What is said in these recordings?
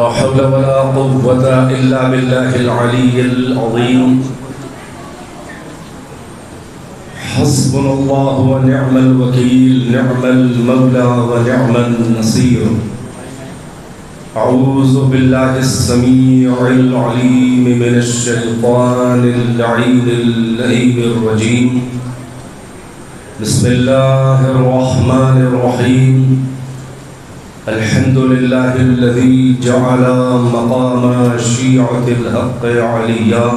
لا حول ولا قوة إلا بالله العلي العظيم. حسبنا الله ونعم الوكيل، نعم المولى ونعم النصير. أعوذ بالله السميع العليم من الشيطان اللعين اللئيم الرجيم. بسم الله الرحمن الرحيم. الحمد لله الذي جعل مقام شيعة الحق عليا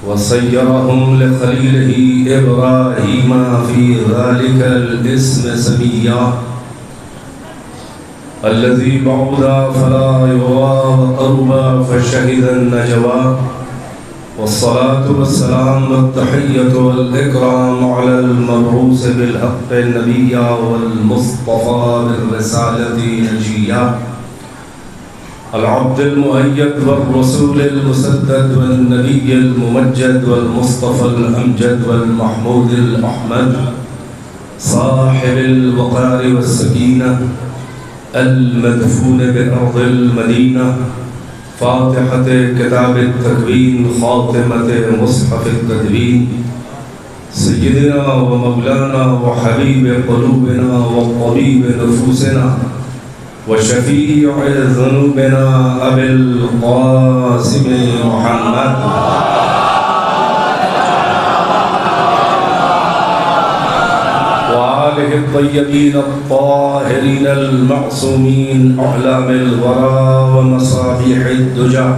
وصيرهم لخليله إبراهيم في ذلك الاسم سميا. الذي بعد فلا يغى وقرب فشهد النجوى. والصلاة والسلام والتحية والإكرام على المبعوث بالحق النبي والمصطفى بالرسالة نجيا. العبد المؤيد والرسول المسدد والنبي الممجد والمصطفى الأمجد والمحمود الأحمد صاحب الوقار والسكينة المدفون بأرض المدينة، فاتحة كتاب التكوين، خاتمة مصحف التدوين، سيدنا ومولانا وحبيب قلوبنا وطبيب نفوسنا وشفيع ذنوبنا أبي القاسم محمد وآله الطيبين الطاهرين المعصومين، أعلام الورى ومصابيح الدجى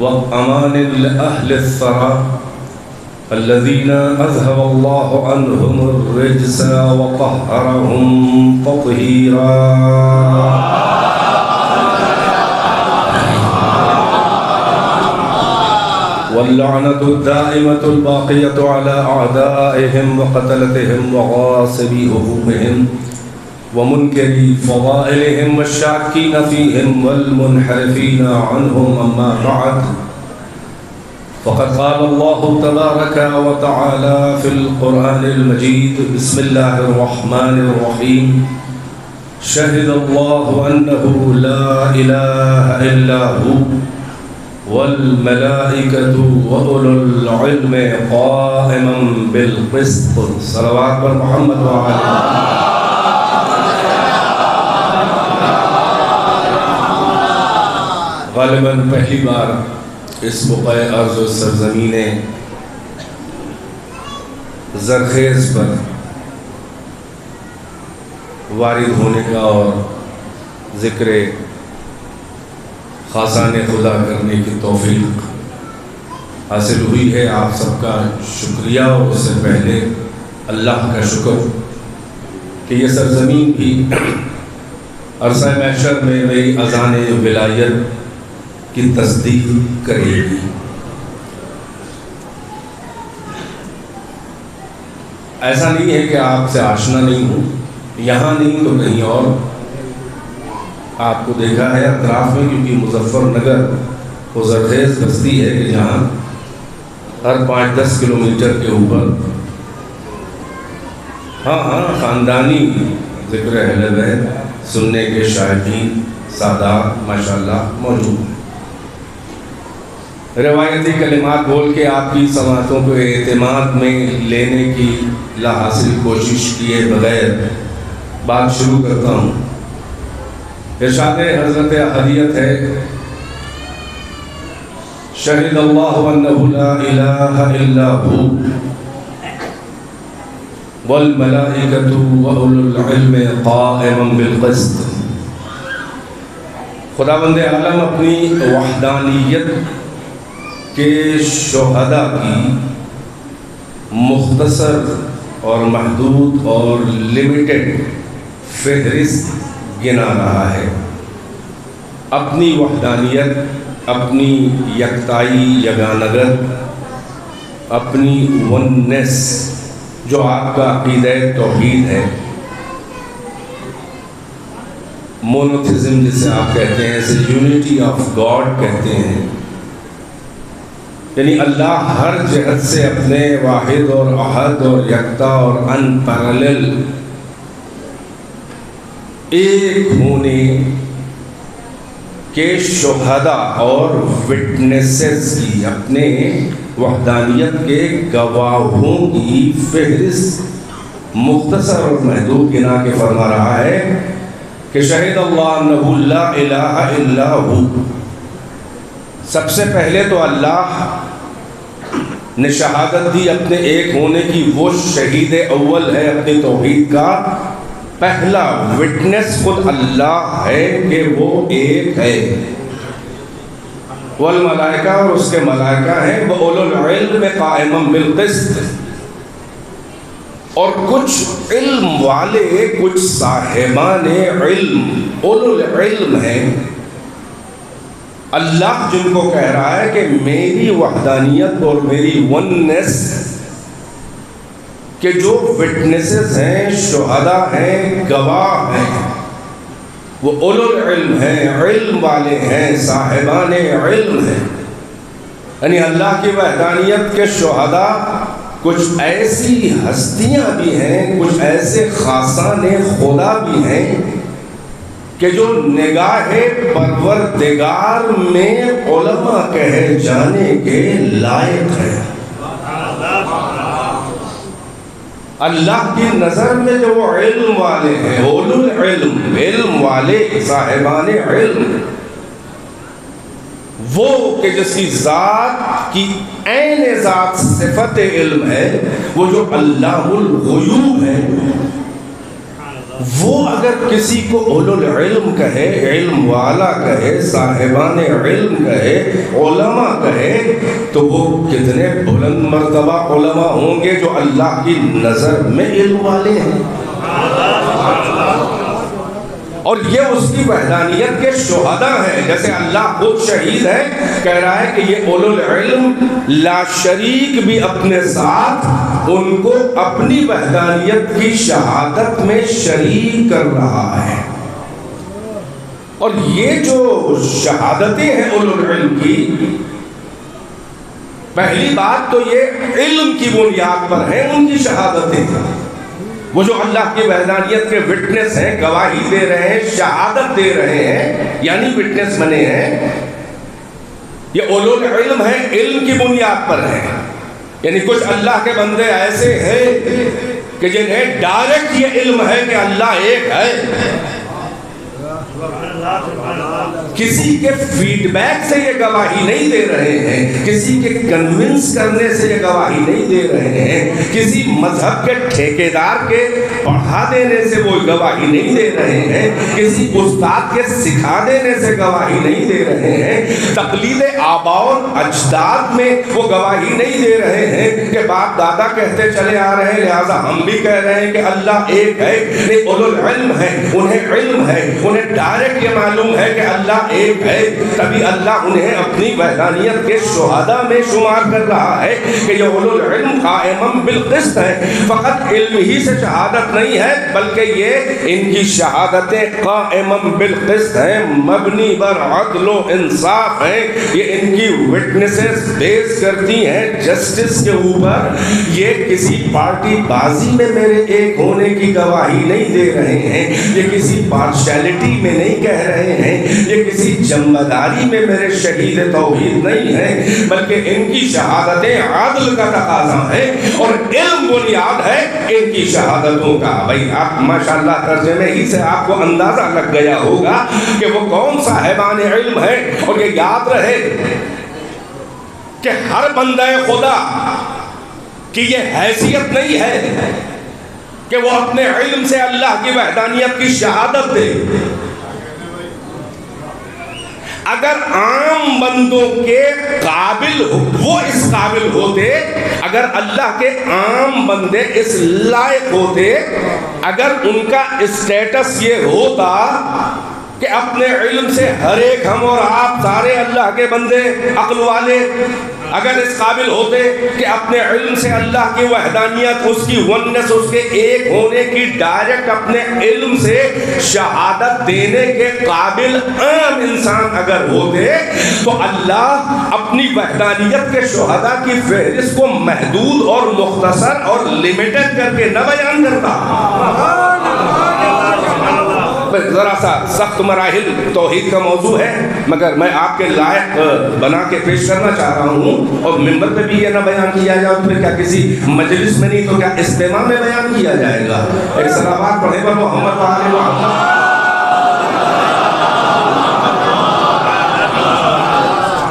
وأمان لأهل الثرى، الذين أذهب الله عنهم الرجس وطهرهم تطهيرا. واللعنة الدائمة الباقية على أعدائهم وقتلتهم وغاصبي همومهم ومنكري فضائلهم والشاكين فيهم والمنحرفين عنهم. أما بعد، فقد قال الله تبارك وتعالى في القرآن المجيد: بسم الله الرحمن الرحيم. شهد الله أنه لا إله إلا هو والملائكة وأولو العلم قائما بالقسط. صلوات پر محمد وعلى. غالباً پہلی بار اس بقعہ ارض و سرزمین زرخیز پر وارد ہونے کا اور ذکر خاصان خدا کرنے کی توفیق حاصل ہوئی ہے. آپ سب کا شکریہ، اور اس سے پہلے اللہ کا شکر کہ یہ سرزمین بھی عرصہ محشر میں میری اذان ولایت کی تصدیق کرے گی. ایسا نہیں ہے کہ آپ سے آشنا نہیں ہوں، یہاں نہیں تو کہیں اور آپ کو دیکھا ہے اطراف میں، کیونکہ مظفر نگر وہ زرخیز بستی ہے کہ جہاں ہر 5-10 کلومیٹر کے اوپر خاندانی ذکر اہل بیت سننے کے شائقین سادات ماشاءاللہ موجود ہیں. روایتی کلمات بول کے آپ کی سماعتوں کو اعتماد میں لینے کی لا حاصل کوشش کیے بغیر بات شروع کرتا ہوں. ارشاد حضرت احدیت ہے: شہد اللہ انہ لا الہ الا ہو والملائکۃ واولو العلم قائما بالقسط. خداوند عالم اپنی وحدانیت کے شہداء کی مختصر اور محدود اور لمیٹڈ فہرست گنا رہا ہے. اپنی وحدانیت، اپنی یکتائی یگانگت، اپنی وننس جو آپ کا عقیدہ توحید ہے، مونوتھزم جسے آپ کہتے ہیں، اسے یونٹی آف گاڈ کہتے ہیں، یعنی اللہ ہر جہت سے اپنے واحد اور احد اور یکتا اور ان پیرالل ایک ہونے کہ شہداء اور وٹنسز کی، اپنے وحدانیت کے گواہوں کی فہرست مختصر اور محدود گنا کے فرما رہا ہے کہ شہد اللہ انہ لا الہ الا ہو. سب سے پہلے تو اللہ نے شہادت دی اپنے ایک ہونے کی. وہ شہید اول ہے اپنی توحید کا. پہلا وٹنس خود اللہ ہے کہ وہ ایک ہے. والملائکہ، اور اس کے ملائکہ ہیں. وَأُولُو الْعِلْمِ قَائِمًا بِالْقِسْطِ، اور کچھ علم والے، کچھ صاحبان علم، اولو العلم ہیں. اللہ جن کو کہہ رہا ہے کہ میری وحدانیت اور میری وننس کہ جو وٹنسز ہیں، شہداء ہیں، گواہ ہیں، وہ اولو العلم ہیں، علم والے ہیں، صاحبان علم ہیں. یعنی اللہ کی وحدانیت کے شہداء کچھ ایسی ہستیاں بھی ہیں، کچھ ایسے خاصان خدا بھی ہیں کہ جو نگاہ پروردگار میں علماء کہے جانے کے لائق ہے. اللہ کی نظر میں جو وہ علم والے ہیں، اولو العلم، علم والے، صاحبان علم، وہ کہ جس کی ذات کی عین ذات صفت علم ہے، وہ جو اللہ الغیوب ہے، وہ اگر کسی کو اولو العلم کہے، علم والا کہے، صاحبان علم کہے، علماء کہے، تو وہ کتنے بلند مرتبہ علماء ہوں گے جو اللہ کی نظر میں علم والے ہیں. اور یہ اس کی وحدانیت کے شہداء ہیں. جیسے اللہ خود شہید ہے، کہہ رہا ہے کہ یہ اولو العلم لا شریک بھی اپنے ساتھ ان کو اپنی وحدانیت کی شہادت میں شریک کر رہا ہے. اور یہ جو شہادتیں ہیں اولو العلم کی، پہلی بات تو یہ علم کی بنیاد پر ہیں ان کی شہادتیں. وہ جو اللہ کی وحدانیت کے وٹنس ہیں، گواہی دے رہے ہیں، شہادت دے رہے ہیں، یعنی وٹنس بنے ہیں، یہ اولو العلم ہے، علم کی بنیاد پر ہے. یعنی کچھ اللہ کے بندے ایسے ہیں کہ جنہیں ڈائریکٹ یہ علم ہے کہ اللہ ایک ہے. کسی کے فیڈ بیک سے یہ گواہی نہیں دے رہے ہیں، کسی کے کنونس کرنے سے یہ گواہی نہیں دے رہے ہیں، کسی مذہب کے ٹھیکیدار کے پڑھا دینے سے وہ گواہی نہیں دے رہے ہیں، کسی استاد کے سکھا دینے سے گواہی نہیں دے رہے ہیں، تقلید آباء و اجداد میں وہ گواہی نہیں دے رہے ہیں کہ باپ دادا کہتے چلے آ رہے ہیں لہٰذا ہم بھی کہہ رہے ہیں کہ اللہ ایک ہے. یہ اولو العلم ہے، انہیں علم ہے، انہیں ڈائریکٹ یہ معلوم ہے کہ اللہ ایک ہے، تبھی اللہ انہیں اپنی وحدانیت کے شہداء میں شمار کر رہا ہے کہ یہ اولو العلم قائمًا بالقسط ہے. فقط علم ہی سے شہادت نہیں ہے بلکہ یہ ان کی شہادتیں قائمًا بالقسط ہیں، مبنی بر عدل و انصاف ہیں. یہ ان کی وٹنسز بیس کرتی ہیں جسٹس کے اوپر. یہ کسی پارٹی بازی میں میرے ایک ہونے کی گواہی نہیں دے رہے ہیں، یہ کسی پارشیلٹی میں نہیں کہہ رہے ہیں، یہ کسی جمعداری میں میرے شہید توحید نہیں ہے، بلکہ ان کی شہادتیں عدل کا تقاضا ہے اور علم بنیاد ہے ان کی شہادتوں کا. بھائی آپ ماشاءاللہ ترجمے ہی سے آپ کو اندازہ لگ گیا ہوگا کہ وہ کون صاحبان علم ہے. اور یہ یاد رہے کہ ہر بندہ خدا کی یہ حیثیت نہیں ہے کہ وہ اپنے علم سے اللہ کی وحدانیت کی شہادت دے. اگر عام بندوں کے قابل وہ اس قابل ہوتے، اگر اللہ کے عام بندے اس لائق ہوتے، اگر ان کا اسٹیٹس یہ ہوتا کہ اپنے علم سے ہر ایک ہم اور آپ سارے اللہ کے بندے عقل والے اگر اس قابل ہوتے کہ اپنے علم سے اللہ کی وحدانیت، اس کی ونس، اس کے ایک ہونے کی ڈائریکٹ اپنے علم سے شہادت دینے کے قابل عام انسان اگر ہوتے تو اللہ اپنی وحدانیت کے شہداء کی فہرست کو محدود اور مختصر اور لمیٹڈ کر کے نہ بیان کرتا. ذرا سا سخت مراحل توحید کا موضوع ہے، مگر میں آپ کے لائق بنا کے پیش کرنا چاہ رہا ہوں، اور ممبر پہ بھی یہ نہ بیان کیا جائے تو پھر کیا کسی مجلس میں نہیں تو کیا اجتماع میں بیان کیا جائے گا۔ ایک صلوات پڑھے گا محمد وآل محمد۔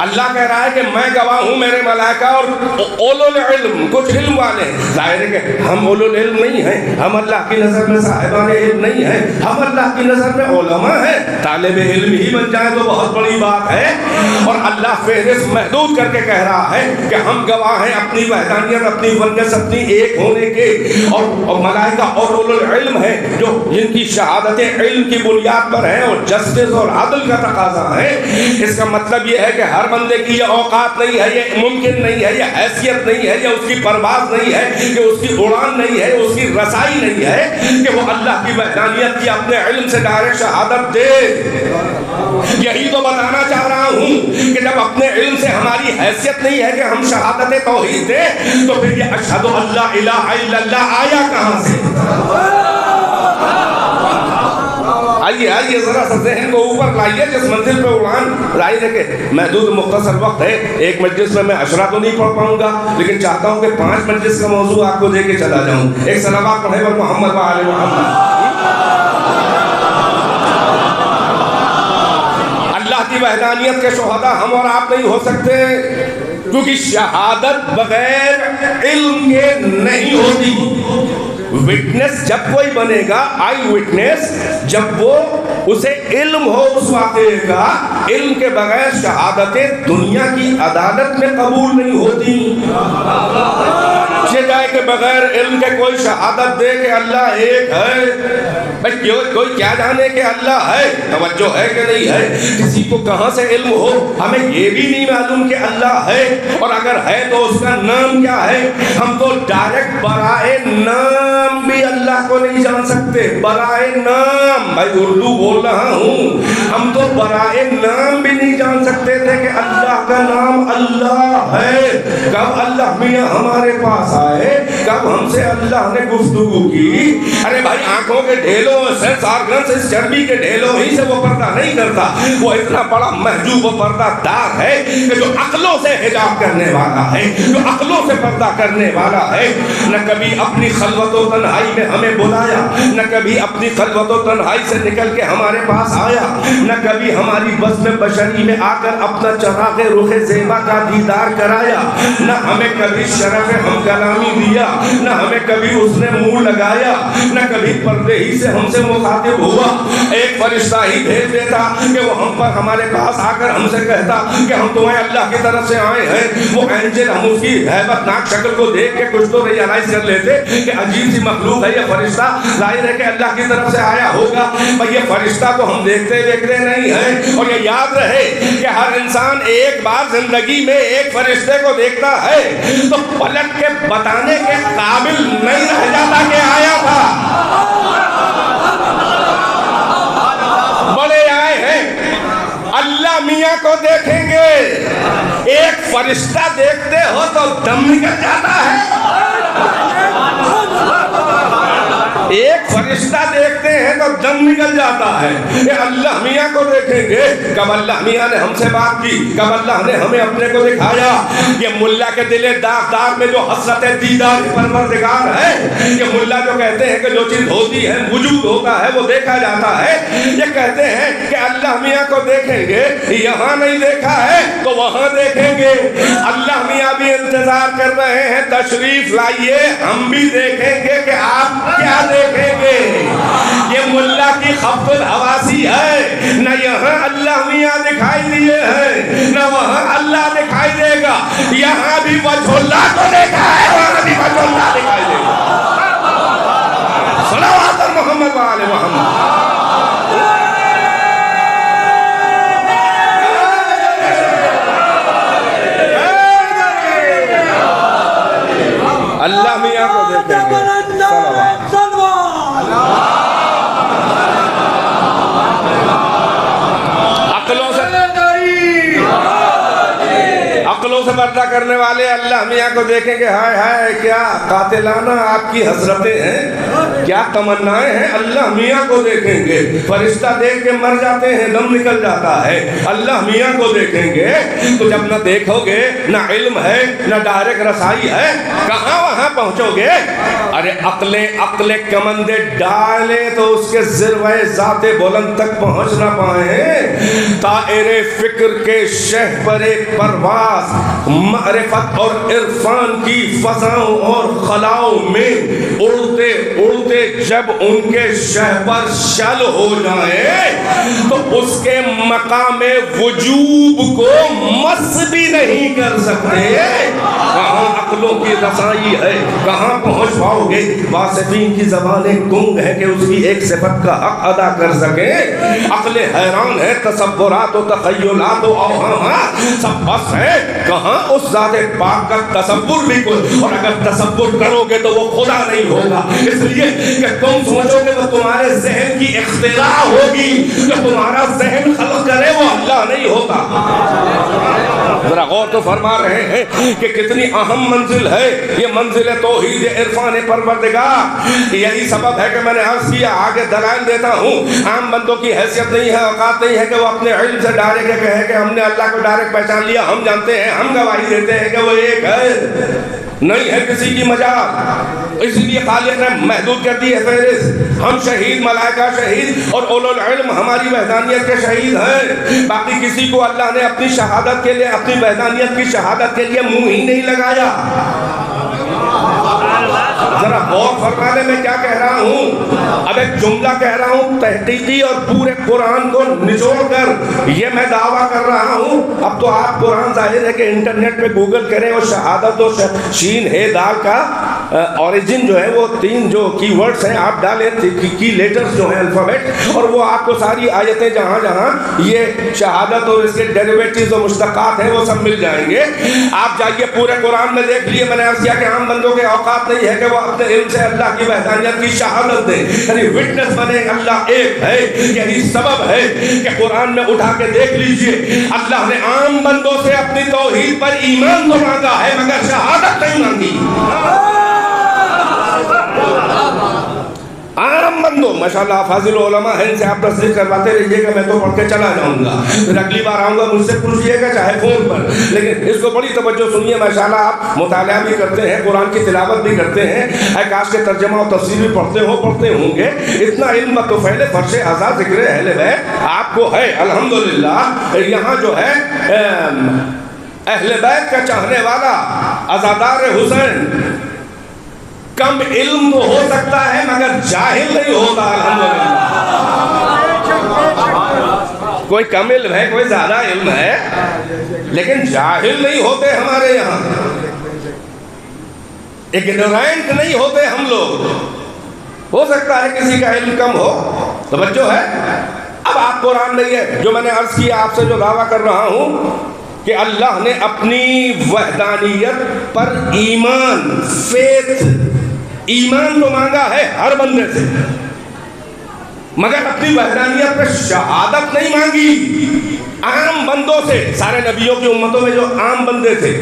اللہ کہہ رہا ہے کہ میں گواہ ہوں، میرے ملائکہ اور اولو العلم، کچھ علم والے ہیں۔ ظاہر ہے کہ ہم اولو العلم نہیں ہیں، ہم اللہ کی نظر میں صاحبان علم نہیں ہیں، ہم اللہ کی نظر میں علماء ہیں۔ طالب علم ہی بن جائے تو بہت بڑی بات ہے، اور اللہ فہرست محدود کر کے کہہ رہا ہے کہ ہم گواہ ہیں اپنی وحدانیت، اپنی ونیت، اپنی ایک ہونے کے، اور ملائکہ اور اولو العلم ہے جو جن کی شہادتیں علم کی بنیاد پر ہیں اور جسٹس اور عدل کا تقاضا ہے۔ اس کا مطلب یہ ہے کہ ہر بندے کی یہ اوقات نہیں ہے، یہ ممکن نہیں ہے، یہ حیثیت نہیں ہے، یہ اس کی پرواز نہیں ہے، کہ اس کی اڑان نہیں ہے، اس کی رسائی نہیں ہے کہ وہ اللہ کی وحدانیت کی اپنے علم سے ڈائریکٹ شہادت دے۔ یہی تو بتانا چاہ رہا ہوں کہ جب اپنے علم سے ہماری حیثیت نہیں ہے کہ ہم شہادت توحید دیں، تو پھر یہ اشہد ان لا الہ الا اللہ آیا کہاں سے؟ آئیے ذرا سا ذہن کو اوپر لائیے، جس منزل پہ اڑان ظاہر ہے کہ محدود مختصر وقت ہے، ایک مجلس میں عشرہ تو نہیں پڑھ پاؤں گا، لیکن چاہتا ہوں کہ 5 مجلس کا موضوع آپ کو دے کے چلا جاؤں۔ ایک صلوات پڑھے پر محمد وآل محمد۔ اللہ کی وحدانیت کے شہداء ہم اور آپ نہیں ہو سکتے، کیونکہ شہادت بغیر علم کے نہیں ہوتی۔ وٹنس جب کوئی بنے گا، آئی وٹنس، جب وہ اسے علم ہو اس واقعے کا، علم کے بغیر شہادتیں دنیا کی عدالت میں قبول نہیں ہوتی۔ یہ جائے کہ بغیر علم کے کوئی شہادت دے کہ اللہ ایک ہے، بھائی کوئی کیا جانے کہ اللہ ہے، توجہ ہے کہ نہیں ہے؟ کسی کو کہاں سے علم ہو، ہمیں یہ بھی نہیں معلوم کہ اللہ ہے، اور اگر ہے تو اس کا نام کیا ہے؟ ہم تو ڈائریکٹ برائے نام بھی اللہ کو نہیں جان سکتے، برائے نام، بھائی اردو بول رہا ہوں، ہم تو برائے نام بھی نہیں جان سکتے تھے کہ اللہ کا نام اللہ ہے۔ کب اللہ میاں ہمارے پاس آئے، کب ہم سے اللہ نے گفتگو کی؟ ارے بھائی آنکھوں کے ڈھیلوں، سینس آرگنز، اس چربی کے ڈھیلوں ہی سے وہ پردہ نہیں کرتا، وہ اتنا بڑا محجوب و پردہ دار ہے کہ جو عقلوں سے حجاب کرنے والا ہے، جو عقلوں سے پردہ کرنے والا ہے۔ نہ کبھی اپنی خلوت و تنہائی میں ہمیں بلایا، نہ کبھی اپنی خلوت و تنہائی سے نکل کے ہمارے پاس آیا، نہ کبھی ہماری بزم بشری میں آ کر اپنا چراغ رخ زیبا کا دیدار کرایا، نہ ہمیں کبھی شرف ہم کلامی دیا، نہ ہمیں کبھی اس نے منہ لگایا، نہ کبھی پردے ہی سے ہم سے مخاطب ہوا۔ ایک فرشتہ ہی بھیج دیتا کہ وہ ہم پر ہمارے پاس آ کر ہم سے کہتا کہ ہم تمہیں اللہ کی طرف سے آئے ہیں۔ وہ اینجل ہم اس کی ہیبت ناک شکل کو دیکھ کے کچھ تو ریالائز کر لیتے کہ عجیب سی مخلوق ہے یہ فرشتہ، ظاہر ہے کہ اللہ کی طرف سے آیا ہوگا، پر یہ فرشتہ کو ہم دیکھتے نہیں ہیں۔ اور یہ یاد رہے کہ ہر انسان ایک بار زندگی میں ایک فرشتے کو دیکھتا ہے تو پلٹ کے بتانے کے قابل نہیں رہ جاتا کہ آیا تھا۔ بڑے آئے ہیں، اللہ میاں کو دیکھیں گے، ایک فرشتہ دیکھتے ہو تو دم نکل جاتا ہے۔ ایک فرشتہ دیکھتے ہیں تو دم نکل جاتا ہے۔ یہ اللہ میاں کو دیکھیں گے، کب اللہ میاں نے ہم سے بات کی، کب اللہ نے ہمیں اپنے کو دکھایا۔ یہ ملا کے دل داغدار میں جو حسرت دیدار پروردگار ہے، یہ ملا جو کہتے ہیں کہ جو چیز ہوتی ہے وجود ہوتا ہے وہ دیکھا جاتا ہے، یہ کہتے ہیں کہ اللہ میاں کو دیکھیں گے، یہاں نہیں دیکھا ہے تو وہاں دیکھیں گے۔ اللہ میاں بھی انتظار کر رہے ہیں، تشریف لائیے، ہم بھی دیکھیں گے کہ آپ کیا دیکھیں گے۔ یہ ملا کی خفت الحواسی ہے، نہ یہاں اللہ میاں دکھائی دیے ہیں، نہ وہاں اللہ دکھائی دے گا۔ یہاں بھی وجہ اللہ کو دیکھا ہے، وہاں بھی وجہ اللہ دکھائی دے گا۔ صلوات محمد وآل محمد۔ اللہ میاں کو دیکھیں گے، عقلوں سے پردہ کرنے والے اللہ میاں کو دیکھیں گے۔ ہائے ہائے کیا قاتلانہ آپ کی حسرتیں ہیں، کیا تمنائیں ہیں؟ اللہ میاں کو دیکھیں گے. فرشتہ دیکھ کے مر جاتے ہیں, دم نکل جاتا ہے. اللہ میاں کو دیکھیں گے تو جب نہ دیکھو گے, نہ علم ہے نہ ڈائریکٹ رسائی ہے, کہاں وہاں پہنچو گے؟ ارے عقل کمندے ڈالے تو اس کے ذروۂ ذات بلند تک پہنچ نہ پائیں. طائر فکر کے شہپر پرواز معرفت اور عرفان کی فضاؤں اور خلاؤں میں اڑتے اڑتے جب ان کے شہپر شل ہو جائیں تو اس کے مقام وجوب کو مس بھی نہیں کر سکتے. کہاں عقلوں کی رسائی ہے, کہاں پہنچ پاؤ گے؟ واصفین کی زبانیں گنگ ہے کہ اس کی ایک صفت کا حق ادا کر سکیں. عقل حیران ہے, تصورات و تخیلات و اوہامات سب بس ہے. کہاں اس ذات پاک کا تصور بھی کوئی, اور اگر تصور کرو گے تو وہ خدا نہیں ہوگا. اس لیے کہ تم سمجھو گے وہ تمہارے ذہن کی اختراع ہوگی, جو تمہارا ذہن خلق کرے وہ اللہ نہیں ہوتا. ذرا غور تو فرما رہے ہیں کہ کتنی اہم منزل ہے یہ منزل توحید عرفان پروردگار. یہی سبب ہے کہ میں نے عرض کیا, آگے دلائل دیتا ہوں. عام بندوں کی حیثیت نہیں ہے, اوقات نہیں ہے کہ وہ اپنے علم سے ڈائریکٹ کہے کہ ہم نے اللہ کو ڈائریکٹ پہچان لیا, ہم جانتے ہیں, ہم گواہی دیتے ہیں کہ وہ ایک ہے. نہیں ہے کسی کی مجال, اس لیے خالق نے محدود کر دی ہے فہرست. ہم شہید, ملائکہ شہید, اور اولو العلم ہماری وحدانیت کے شہید ہیں. باقی کسی کو اللہ نے اپنی شہادت کے لیے, اپنی وحدانیت کی شہادت کے لیے منہ ہی نہیں لگایا. ذرا غور فرمانے میں کیا کہہ رہا ہوں. اب ایک جملہ کہہ رہا ہوں تحقیقی اور پورے قرآن کو نچوڑ کر یہ میں دعویٰ کر رہا ہوں. اب تو آپ قرآن ظاہر ہے کہ انٹرنیٹ پہ گوگل کریں اور شہادت و شین ہے دال کا اوریجن جو ہے وہ 3 جو کی ورڈز ہیں آپ ڈالیں, کی لیٹرز جو ہیں الفابیٹ, اور وہ آپ کو ساری آیتیں جہاں جہاں یہ شہادت اور اس کے ڈیریویٹیوز اور مشتقات ہیں وہ سب مل جائیں گے. آپ جائیے پورے قرآن میں دیکھ لیے. میں نے عرض کیا کہ عام بندوں کے اوقات نہیں ہے کہ وہ اپنے علم سے اللہ کی وحدانیت کی شہادت دیں, یعنی وٹنس بنے اللہ ایک ہے. یہی سبب ہے کہ قرآن میں اٹھا کے دیکھ لیجئے, اللہ نے عام بندوں سے اپنی توحید پر ایمان تو مانگا ہے مگر شہادت نہیں مانگی. عام بندوں, ماشاءاللہ فاضل علماء ہیں, ان سے آپ تصدیق کرواتے رہیے گا, میں تو پڑھ کے چلا جاؤں گا, پھر اگلی بار آؤں گا مجھ سے پوچھئے گا چاہے فون پر, لیکن اس کو بڑی توجہ سنیے. ماشاءاللہ آپ مطالعہ بھی کرتے ہیں, قرآن کی تلاوت بھی کرتے ہیں, اے کاش کے ترجمہ و تفسیر بھی پڑھتے ہوں گے. اتنا علم تو پہلے فرش ازا ذکر اہل بیت آپ کو ہے الحمدللہ. یہاں جو ہے اہل بیت کا چاہنے والا عزادار حسین کم علم تو ہو سکتا ہے مگر جاہل نہیں ہوتا الحمدللہ. کوئی کم علم ہے, کوئی زیادہ علم ہے, لیکن جاہل نہیں ہوتے ہمارے یہاں, اگنورینٹ نہیں ہوتے ہم لوگ. ہو سکتا ہے کسی کا علم کم ہو, توجہ ہے. اب آپ قرآن نہیں ہے جو میں نے عرض کیا آپ سے, جو دعویٰ کر رہا ہوں کہ اللہ نے اپنی وحدانیت پر ایمان, فیتھ, ایمان تو مانگا ہے ہر بندے سے, مگر اپنی وحدانیت پر شہادت نہیں مانگی. عام بندوں سے, سارے نبیوں کی امتوں میں جو عام بندے تھے,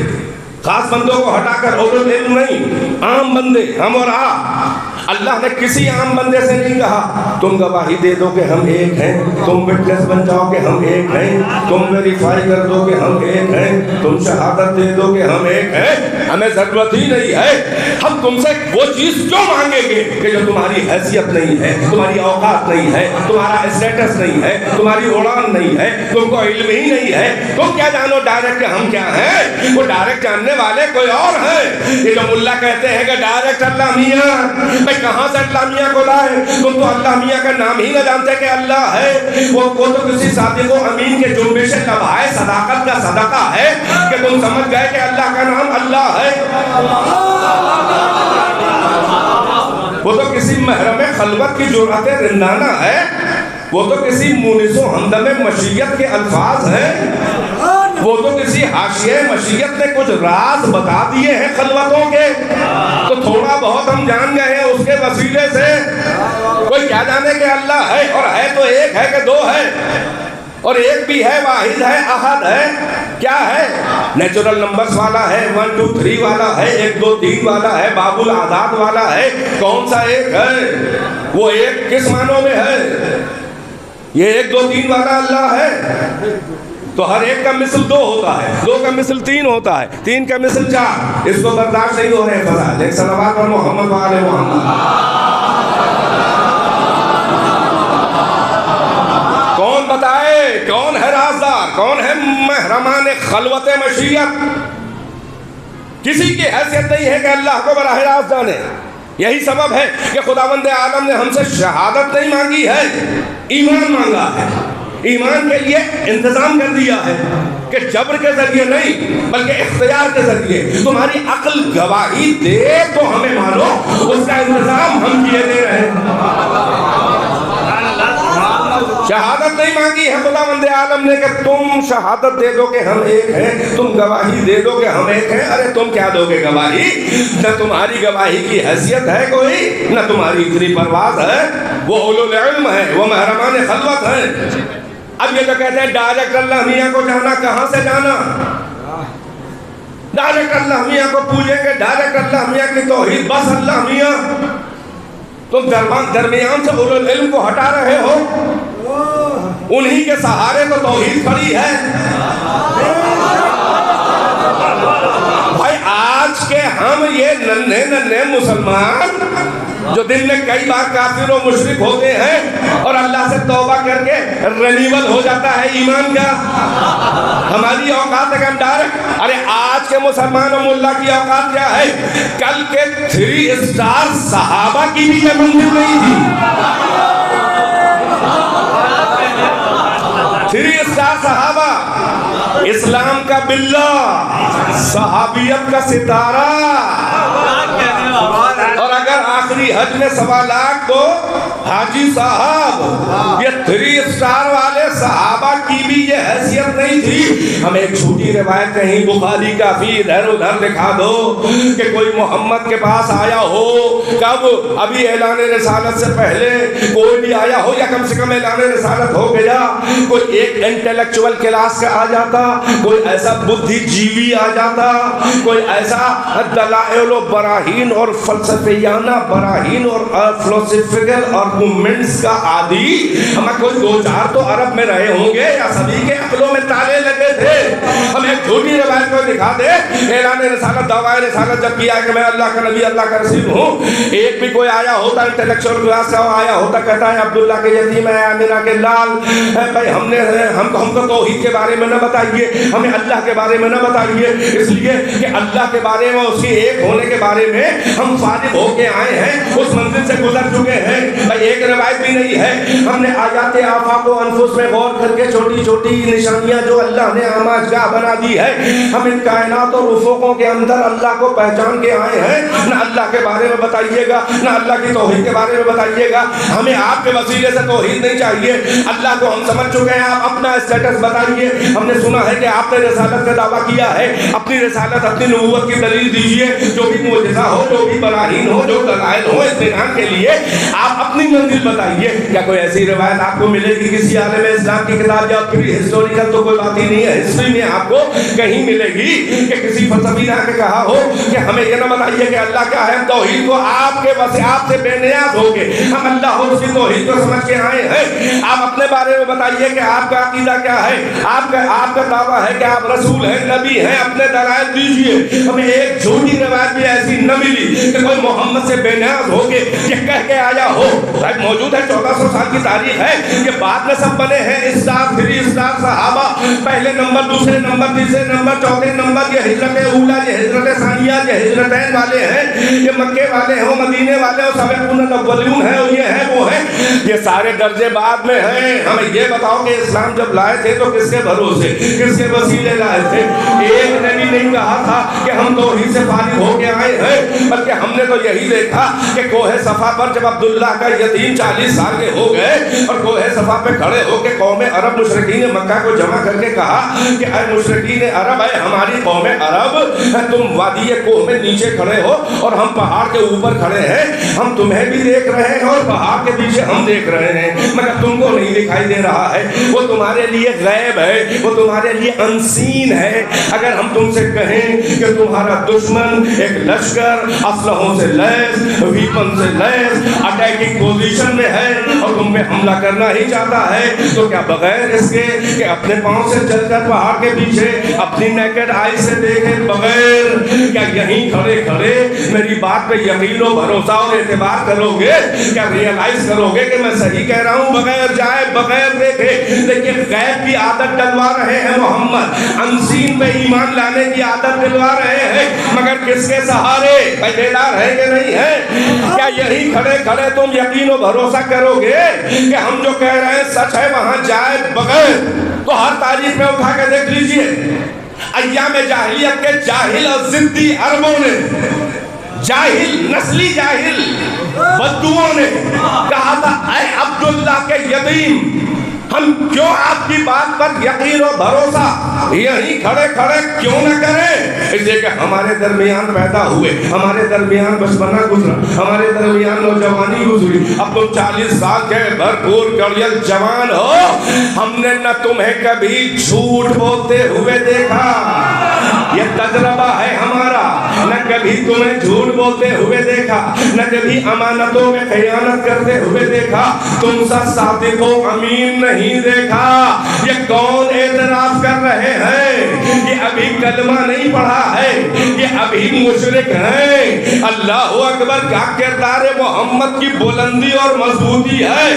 خاص بندوں کو ہٹا کر اولو العلم نہیں, عام بندے ہم اور آپ, اللہ نے کسی عام بندے سے نہیں کہا تم گواہی دے دو کہ ہم ایک ہیں, تم وٹنس بن جاؤ کہ ہم ایک ہیں, تم ویریفائی کر دو کہ ہم ایک ہیں, تم شہادت دے دو کہ ہم ایک ہیں. ہمیں ضرورت ہی نہیں ہے. ہم تم سے وہ چیز کیوں مانگیں گے کہ جو تمہاری حیثیت نہیں ہے, تمہاری اوقات نہیں ہے, تمہارا اسٹیٹس نہیں ہے, تمہاری اڑان نہیں ہے, تم کو علم ہی نہیں ہے. تم کیا جانو ڈائریکٹ کہ ہم کیا ہیں؟ وہ ڈائریکٹ جاننے والے کوئی اور ہیں. یہ جو ملا کہتے ہیں کہ ڈائریکٹ اللہ میاں, کہاں سے اللہ میاں کو لائے؟ تم تو اللہ میاں کا نام ہی نہ جانتے کہ اللہ ہے. وہ تو کسی صادق و امین کے جنبش لبھائے صداقت کا صدقہ ہے کہ تم سمجھ گئے کہ اللہ کا نام اللہ ہے. وہ تو کسی محرم خلوت کی جرأت رندانہ ہے, وہ تو کسی مونس و ہمدم مشیت کے الفاظ ہیں, وہ تو کسی حاشیہ مشیت نے کچھ راز بتا دیے ہیں خلوتوں کے. تو تھوڑا بہت ہم جان گئے ہیں اس کے وسیلے سے. کوئی کیا جانے کہ اللہ ہے, اور ہے تو ایک ہے کہ دو ہے. اور ایک بھی ہے، واحد ہے، احد ہے. کیا ہے؟ نیچرل نمبرز والا ہے، 1 2 3 والا ہے، 1 2 3 والا ہے، باب الاعداد والا ہے. کون سا ایک ہے؟ وہ ایک کس معنوں میں ہے؟ یہ 1 2 3 والا اللہ ہے. تو ہر ایک کا مثل 2 ہوتا ہے، 2 کا مثل 3 ہوتا ہے، 3 کا مثل 4. اس کو برداشت نہیں ہو رہے فضائل. ایک صلوات پر محمد و آل محمد. کون بتائے کون ہے رازدار، کون ہے محرمان خلوت مشیت؟ کسی کی حیثیت نہیں ہے کہ اللہ کو براہ راست جانے. یہی سبب ہے کہ خداوند عالم نے ہم سے شہادت نہیں مانگی ہے، ایمان مانگا ہے. ایمان کے لیے انتظام کر دیا ہے کہ جبر کے ذریعے نہیں بلکہ اختیار کے ذریعے. تمہاری عقل گواہی دے تو ہمیں مانو، اس کا انتظام ہم کیے دے رہے ہیں. شہادت نہیں مانگی ہے خداوند عالم نے کہ تم شہادت دے دو کہ ہم ایک ہیں، تم گواہی دے دو کہ ہم ایک ہیں. ارے تم کیا دو گے گواہی؟ نہ تمہاری گواہی کی حیثیت ہے کوئی، نہ تمہاری اتنی پرواز ہے. وہ اولو العلم ہے، وہ محرمان خلوت ہیں. اب یہ جو کہتے ہیں ڈائریکٹ اللہ میاں کو جانا، کہاں سے جانا؟ ڈائریکٹ اللہ میاں کو پوجیں گے، ڈائریکٹ اللہ میاں کی توحید، بس اللہ میاں. تم درمیان سے اولو العلم کو ہٹا رہے ہو. انہی کے سہارے تو توحید کھڑی ہے. بھائی آج کے ہم یہ ننھے مسلمان جو دن میں کئی بار کافر و مشرک ہوتے ہیں اور اللہ سے توبہ کر کے رینیول ہو جاتا ہے ایمان کا. ہماری اوقات ہے کہ ہم ڈائریکٹ. ارے آج کے مسلمان و ملا کی اوقات کیا ہے؟ کل کے 3 اسٹار صحابہ کی بھی یہ منزل نہیں تھی. 3 اسٹار صحابہ، اسلام کا بلّہ، صحابیت کا ستارہ. اور اگر آخری حج میں 1.25 لاکھ تو حاجی صاحب، یہ 3 اسٹار والے صحابہ کی بھی یہ حیثیت نہیں تھی. ہمیں ایک چھوٹی روایت کہیں بخاری کا بھی ادھر ادھر دکھا دو کہ کوئی محمد کے پاس آیا ہو. کب؟ ابھی اعلان رسالت سے پہلے کوئی بھی آیا ہو، یا کم سے کم اعلان رسالت ہو گیا، کوئی ایک انٹلیکچوئل کلاس کا آ جاتا، کوئی ایسا بدھی جیوی آ جاتا، کوئی ایسا دلائل و براہین اور فلسفیانہ براہین اور فلسفیکل آرگومنٹس کا عادی. ہمیں کوئی 2-4 تو عرب میں رہے ہوں گے یا سبھی کے عقلوں میں تالے لگے تھے. ہم ایک جھوٹی روایت کو دکھا دے. اعلان رسالت، دعویٰ رسالت جب کیا کہ میں اللہ کا نبی، اللہ کا رسول ہوں، ایک بھی کوئی آیا ہوتا انٹلیکچوئل کلاس کا آیا ہوتا، کہتا ہے عبداللہ کے یتیم ہے، آمینہ کے لال ہے. بھائی ہم کو توحید کے بارے میں نہ بتائیے، ہمیں اللہ کے بارے میں نہ بتائیے، اس لیے کہ اللہ کے بارے میں، اس کے ایک ہونے کے بارے میں ہم فارغ ہو کے آئے ہیں، اس منزل سے گزر چکے ہیں. بھائی ایک روایت بھی نہیں ہے. ہم نے آیات آفاق و انفس میں غور کر کے چھوٹی چھوٹی نشانیاں جو اللہ نے آماجگاہ بنا دی ہے، ہم ان کائنات اور افقوں کے اندر اللہ کو پہچان کے آئے ہیں. نہ اللہ کے بارے میں بتائیے گا، نہ اللہ کی توحید کے بارے میں بتائیے گا. ہمیں آپ کے وسیلے سے توحید نہیں چاہیے. اللہ کو ہم سمجھ چکے ہیں، آپ اپنا اسٹیٹس بتائیے. ہم نے سنا ہے کہ آپ نے رسالت کا دعویٰ کیا ہے، اپنی رسالت، اپنی نبوت کی دلیل دیجیے. جو بھی معجزہ ہو، جو بھی براہین ہو، جو دلائل ہو اطمینان کے لیے، آپ اپنی منزل بتائیے. کیا کوئی ایسی روایت آپ کو ملے گی کسی عالم اسلام کی کتاب یا پھر ہسٹوریکل تو کوئی بات ہی نہیں ہے، ہسٹری میں آپ کو کہیں ملے گی کہ کسی فلسفی نے آ کے کہا ہو کہ ہمیں یہ نہ بتائیے کہ اللہ کیا ہے، ہم توحید کو آپ کے بس آپ سے بے نیاز ہو کے ہم اللہ اور اس کی توحید کو سمجھ کے آئے ہیں. آپ اپنے بارے میں بتائیے کہ آپ کا عقیدہ کیا ہے، آپ کا دعویٰ ہے کہ آپ رسول ہیں، نبی ہیں، اپنے دلائل دیجیے. ہمیں ایک جھوٹی روایت بھی ایسی نہ ملی کہ کوئی محمد سے بے نیاز ہو کے یہ کہہ کے آیا ہو. موجود ہے، 1400 سال کی تاریخ ہے. یہ بعد میں سب بنے ہیں اسٹار، 3 اسٹار صحابہ. پہلے نمبر، دوسرے نمبر، تیسرے نمبر، چوتھے نمبر. یہ ہجرت اولا، یہ ہجرت ثانیہ، یہ ہجرتین والے ہیں، یہ مکے والے ہیں، وہ مدینے والے، اور سابقون الاولون ہیں، اور یہ ہیں وہ ہیں. یہ سارے درجے بعد میں ہیں. ہمیں یہ بتاؤ کہ اسلام جب لائے تھے تو کس کے بھروسے، کس کے وسیلے لائے تھے؟ ایک نے بھی نہیں کہا تھا کہ ہم توحید سے فارغ ہو کے آئے ہیں، بلکہ ہم نے تو یہی دیکھا کہ کوہ صفا پر جب عبداللہ کا یتیم 40 40 سال کے ہو گئے اور کوہ صفا پہ کھڑے ہو کے قوم عرب مشرکین مکہ کو جمع کر کے کہا کہ اے مشرکین عرب، اے ہماری قوم عرب، تم وادی کوہ میں نیچے کھڑے ہو اور ہم پہاڑ کے اوپر کھڑے ہیں، ہم تمہیں بھی دیکھ رہے ہیں اور پہاڑ کے پیچھے ہم دیکھ رہے ہیں، مگر تم کو نہیں دکھائی دے رہا ہے، وہ تمہارے لیے غیب ہے، وہ تمہارے لیے انسین ہے۔ اگر ہم تم سے کہیں کہ تمہارا دشمن ایک لشکر اسلحوں سے لیس، ویپن سے لیس، اٹیکنگ پوزیشن میں ہے اور تم پہ حملہ کرنا ہی چاہتا ہے، تو کیا بغیر اس کے کہ اپنے پاؤں سے چل کر پہاڑ کے پیچھے اپنی نیکڈ آئی سے دیکھے بغیر کیا یہیں کھڑے کھڑے میری بات پہ یقین و بھروسہ اور اعتبار کرو گے؟ کیا ریئلائز کرو گے کہ میں صحیح کہہ رہا ہوں؟ بغیر جائے بغیر دیکھے، لیکن غیب کی عادت ڈلوا رہے ہیں محمد، انسین پہ ایمان لانے کی عادت ڈلوا رہے ہیں، مگر کس کے سہارے؟ بیدار ہے کہ نہیں ہے؟ کیا یہی کھڑے کھڑے تم یقین و بھروسہ کرو گے کہ ہم جو کہہ رہے ہیں سچ ہے؟ وہاں جائے بغیر تو ہر تاریخ میں اٹھا کے دیکھ لیجئے، ایام جاہلیت کے جاہل اور ضدی عربوں نے، جاہل نسلی جاہل بدوؤں نے کہا تھا اے عبداللہ کے یتیم، ہم کیوں آپ کی بات پر یقین و بھروسہ یہی کھڑے کھڑے کیوں نہ کریں؟ اس لیے کہ ہمارے درمیان پیدا ہوئے، ہمارے درمیان بچپنا گزرا، ہمارے درمیان نوجوانی گزری، اب تم 40 سال کے بھرپور کڑیل جوان ہو، ہم نے نہ تمہیں کبھی جھوٹ بولتے ہوئے دیکھا، یہ تجربہ ہے ہمارا، نہ کبھی تمہیں جھوٹ بولتے ہوئے دیکھا، نہ کبھی امانتوں میں خیانت کرتے ہوئے دیکھا، تم سا صادق و امین نہیں دیکھا۔ یہ کون اعتراف کر رہے ہیں؟ یہ ابھی کلمہ نہیں پڑھا ہے، یہ ابھی مشرک ہیں۔ اللہ اکبر! کیا کردار محمد کی بلندی اور مضبوطی ہے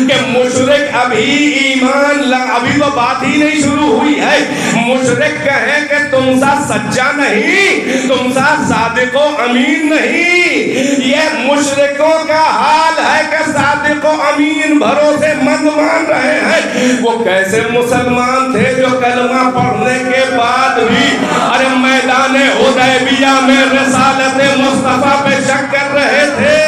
کہ مشرک ابھی ایمان ابھی تو بات ہی نہیں شروع ہوئی ہے، مشرک کہیں کہ تم سا سچا نہیں، تم سا صادق و امین نہیں۔ یہ مشرکوں کا حال ہے کہ صادق و امین بھروسے مند مان رہے ہیں۔ وہ کیسے مسلمان تھے جو کلمہ پڑھنے کے بعد بھی ارے میدان حدیبیہ میں رسالت مصطفیٰ پہ شک کر رہے تھے۔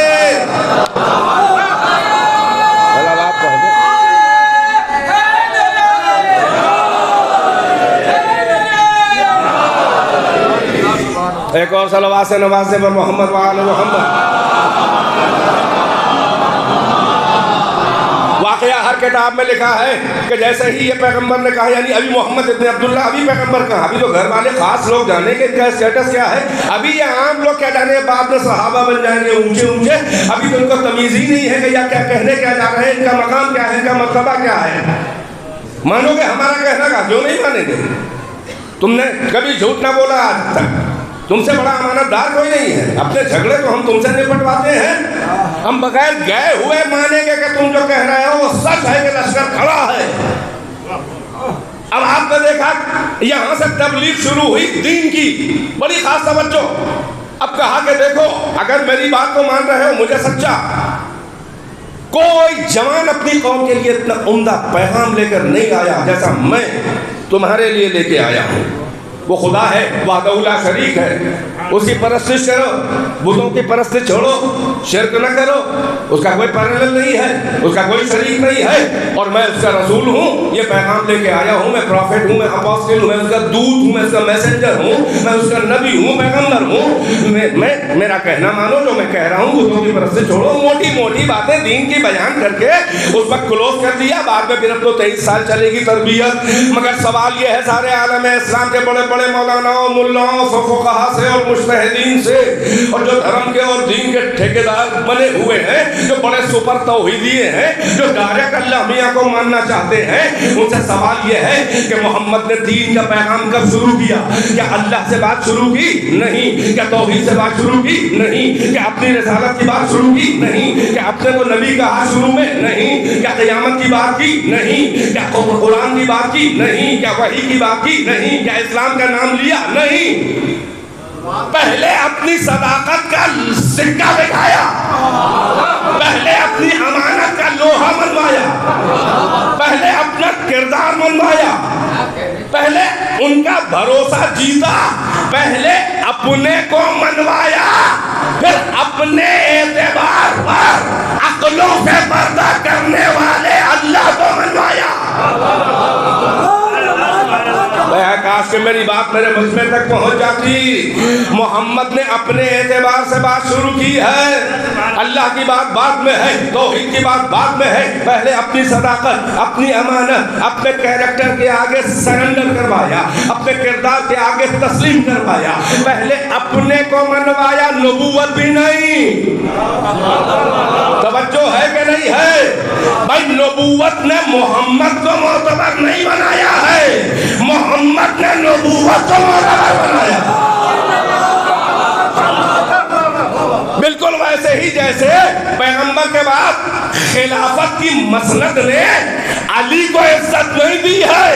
ایک اور صلوات سے نوازے پر محمد وآل محمد۔ واقعہ ہر کتاب میں لکھا ہے کہ جیسے ہی یہ پیغمبر نے کہا، یعنی ابھی محمد ابن عبداللہ ابھی پیغمبر کہا، ابھی تو گھر والے خاص لوگ جانے کہ ان کا اسٹیٹس کیا ہے، ابھی یہ عام لوگ کیا جانے بعد میں صحابہ بن جائیں گے اونچے اونچے، ابھی تو ان کو تمیز ہی نہیں ہے کہ یا کیا کہنے کیا جا رہے ہیں، ان کا مقام کیا ہے، ان کا مرتبہ کیا ہے۔ مانو گے ہمارا کہنا کا؟ کیوں نہیں مانیں گے؟ تم نے کبھی جھوٹ نہ بولا آج تک، تم سے بڑا امانت دار کوئی نہیں ہے، اپنے جھگڑے تو ہم تم سے نپٹواتے ہیں، ہم بغیر گئے ہوئے مانیں گے کہ تم جو کہہ رہے ہو وہ سچ ہے کہ لشکر کھڑا ہے۔ اب آپ نے دیکھا یہاں سے تبلیغ شروع ہوئی دین کی، بڑی خاص توجہ۔ اب کہا کہ دیکھو اگر میری بات کو مان رہے ہو، مجھے سچا، کوئی جوان اپنی قوم کے لیے اتنا عمدہ پیغام لے کر نہیں آیا جیسا میں تمہارے لیے لے کے آیا ہوں۔ وہ خدا ہے، وحدہ لا شریک ہے، اس کی پرستش کرو، بتوں کی پرستش چھوڑو، شرک نہ کرو، اس کا کوئی پیرالل نہیں ہے، اس کا کوئی شریک نہیں ہے، اور میں اس کا رسول ہوں، یہ پیغام لے کے آیا ہوں، میں پروفٹ ہوں، میں اپوسٹل ہوں، میں اس کا دودھ ہوں، میں اس کا میسنجر ہوں، میں اس کا نبی ہوں، پیغمبر ہوں۔ میرا کہنا مانو، جو میں کہہ رہا ہوں، بتوں کی پرستش چھوڑو۔ موٹی موٹی باتیں دین کی بیان کر کے اس وقت کلوز کر دیا، بعد میں پھر اب تو 23 سال چلے گی تربیت۔ مگر سوال یہ ہے سارے عالم اسلام کے بڑے بڑے مولانا ملاؤں فقہا سے اور مجتہدین سے، اور جو دھرم کے اور دین کے ٹھیکیدار بنے ہوئے ہیں، جو بڑے سپر توحیدیے ہیں، جو ڈائریکٹ اللہ میاں کو ماننا چاہتے ہیں، ان سے سوال یہ ہے کہ محمد نے دین کا پیغام کب شروع کیا؟ کیا اللہ سے بات شروع کی؟ نہیں۔ کیا توحید سے بات شروع کی؟ نہیں۔ کیا اپنی رسالت کی بات شروع کی؟ نہیں۔ کیا اپنے کو نبی کہا شروع میں؟ نہیں۔ کیا قیامت کی بات کی؟ نہیں۔ کیا قرآن کی بات کی؟ نہیں۔ کیا وحی کی بات کی؟ نہیں۔ کیا اسلام کا نام لیا؟ نہیں۔ پہلے اپنی صداقت کا سکہ دکھایا، پہلے اپنی امانت کا لوہا منوایا، پہلے اپنا کردار منوایا، پہلے ان کا بھروسہ جیتا، پہلے اپنے کو منوایا، پھر اپنے اعتبار پر عقلوں سے پردہ میری بات میرے مجمع تک پہنچ جاتی. محمد نے اپنے اعتبار سے بات شروع کی ہے. اللہ کی بات بعد میں ہے, توحید کی بات بعد میں ہے. پہلے اپنی صداقت, اپنی امانت, اپنے کیریکٹر کے آگے سرنڈر کروایا, اپنے کردار کے آگے تسلیم کروایا. پہلے اپنے کو منوایا, نبوت بھی نہیں. توجہ ہے کہ نہیں ہے بھائی؟ نبوت نے محمد کو معتبر نہیں بنایا ہے, محمد نے نبوت کو معتبر بنایا. بالکل ویسے ہی جیسے پیغمبر کے بعد خلافت کی مسند نے علی کو عزت نہیں دی ہے.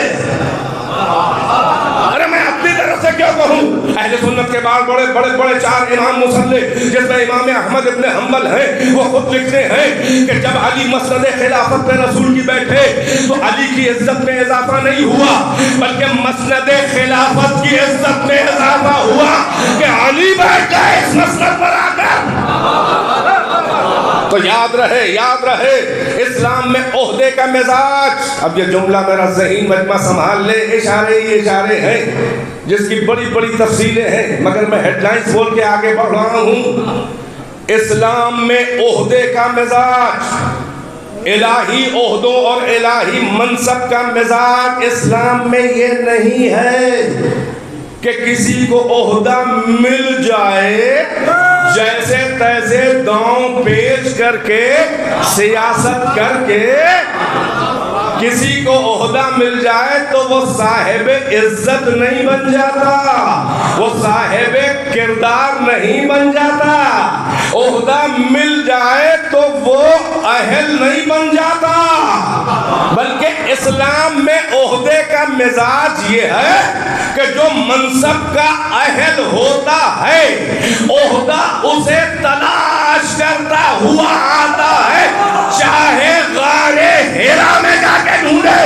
ارے میں اپنی طرف سے کیوں کہوں؟ اہل سنت کے بعد بڑے بڑے بڑے 4 امام مصلح, جس میں امام احمد ابن حنبل ہیں, وہ خود لکھتے ہیں کہ جب علی مسند خلافت پہ رسول کی بیٹھے تو علی کی عزت میں اضافہ نہیں ہوا, بلکہ مسند خلافت کی عزت میں اضافہ ہوا کہ علی بیٹھ گئے اس مسند پر آ کر. تو یاد رہے اسلام میں عہدے کا مزاج. اب یہ جملہ میرا ذہن مجمع سنبھال لے, اشارے ہی اشارے ہیں جس کی بڑی بڑی تفصیلیں ہیں, مگر میں ہیڈ لائنز بول کے آگے بڑھ رہا ہوں. اسلام میں عہدے کا مزاج, الہی عہدوں اور الہی منصب کا مزاج اسلام میں یہ نہیں ہے کہ کسی کو عہدہ مل جائے جیسے تیسے داؤں پیش کر کے, سیاست کر کے کسی کو عہدہ مل جائے تو وہ صاحب عزت نہیں بن جاتا, وہ صاحب کردار نہیں بن جاتا. عہدہ مل جائے تو وہ اہل نہیں بن جاتا, بلکہ اسلام میں عہدے کا مزاج یہ ہے کہ جو منصب کا اہل ہوتا ہے عہدہ اسے تلاش کرتا ہوا آتا ہے, چاہے غار ہیرا میں جا کے ڈھونڈے.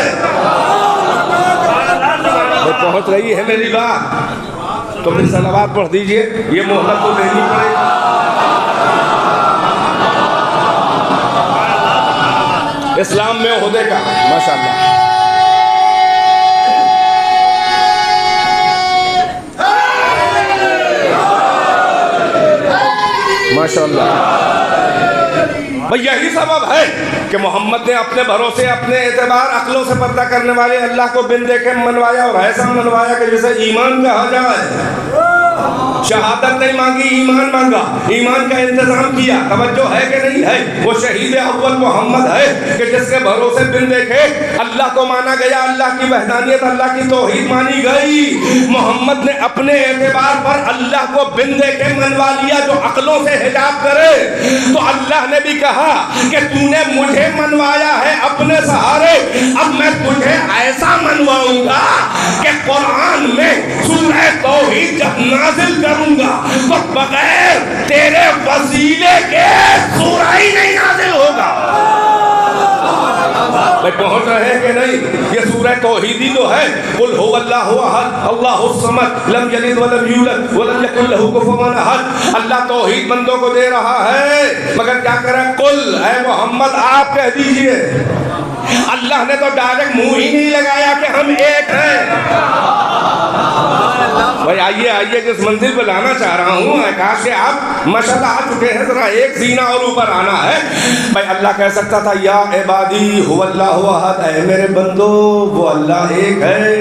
پہنچ رہی ہے میری بات؟ تو پھر صلوات پڑھ دیجئے, یہ مہلت تو دینی پڑے گی. اسلام میں عہدے کا ماشاءاللہ ماشاءاللہ بھئی یہی سبب ہے کہ محمد نے اپنے بھروسے, اپنے اعتبار, عقلوں سے پردہ کرنے والے اللہ کو بن دیکھے منوایا, اور ایسا منوایا کہ جسے ایمان کہا جائے. شہادت نہیں مانگی, ایمان مانگا, ایمان کا انتظام کیا. توجہ ہے کہ نہیں ہے؟ وہ شہید اول محمد ہے کہ جس کے بھروسے بن دیکھے اللہ کو مانا گیا, اللہ کی وحدانیت, اللہ کی توحید مانی گئی. محمد نے اپنے اعتبار پر اللہ کو بن دیکھے منوا لیا جو عقلوں سے حجاب کرے. تو اللہ نے بھی کہا کہ تو نے مجھے منوایا ہے اپنے سہارے, اب میں تجھے ایسا منواؤں گا کہ قرآن میں سورہ توحید جب نازل کروں گا تو بغیر تیرے وسیلے کے سورہ ہی نہیں نازل ہوگا. میں پہنچ رہے ہیں کہ نہیں؟ یہ سورہ توحیدی جو ہے, قل هو اللہ احد اللہ الصمد لم یلد ولم یولد ولم یکن لہ کفوا احد. اللہ توحید بندوں کو دے رہا ہے, مگر کیا کرے؟ قل, اے محمد آپ کہہ دیجئے. اللہ نے تو ڈائریکٹ منہ ہی نہیں لگایا کہ ہم ایک ہیں. بھائی آئیے جس منزل پہ لانا چاہ رہا ہوں, کاش کہ آپ ماشاءاللہ آ چکے ہیں, ذرا ایک سینہ اور اوپر آنا ہے. بھائی اللہ کہہ سکتا تھا یا عبادی هو اللہ احد, اے میرے بندو وہ اللہ ایک ہے.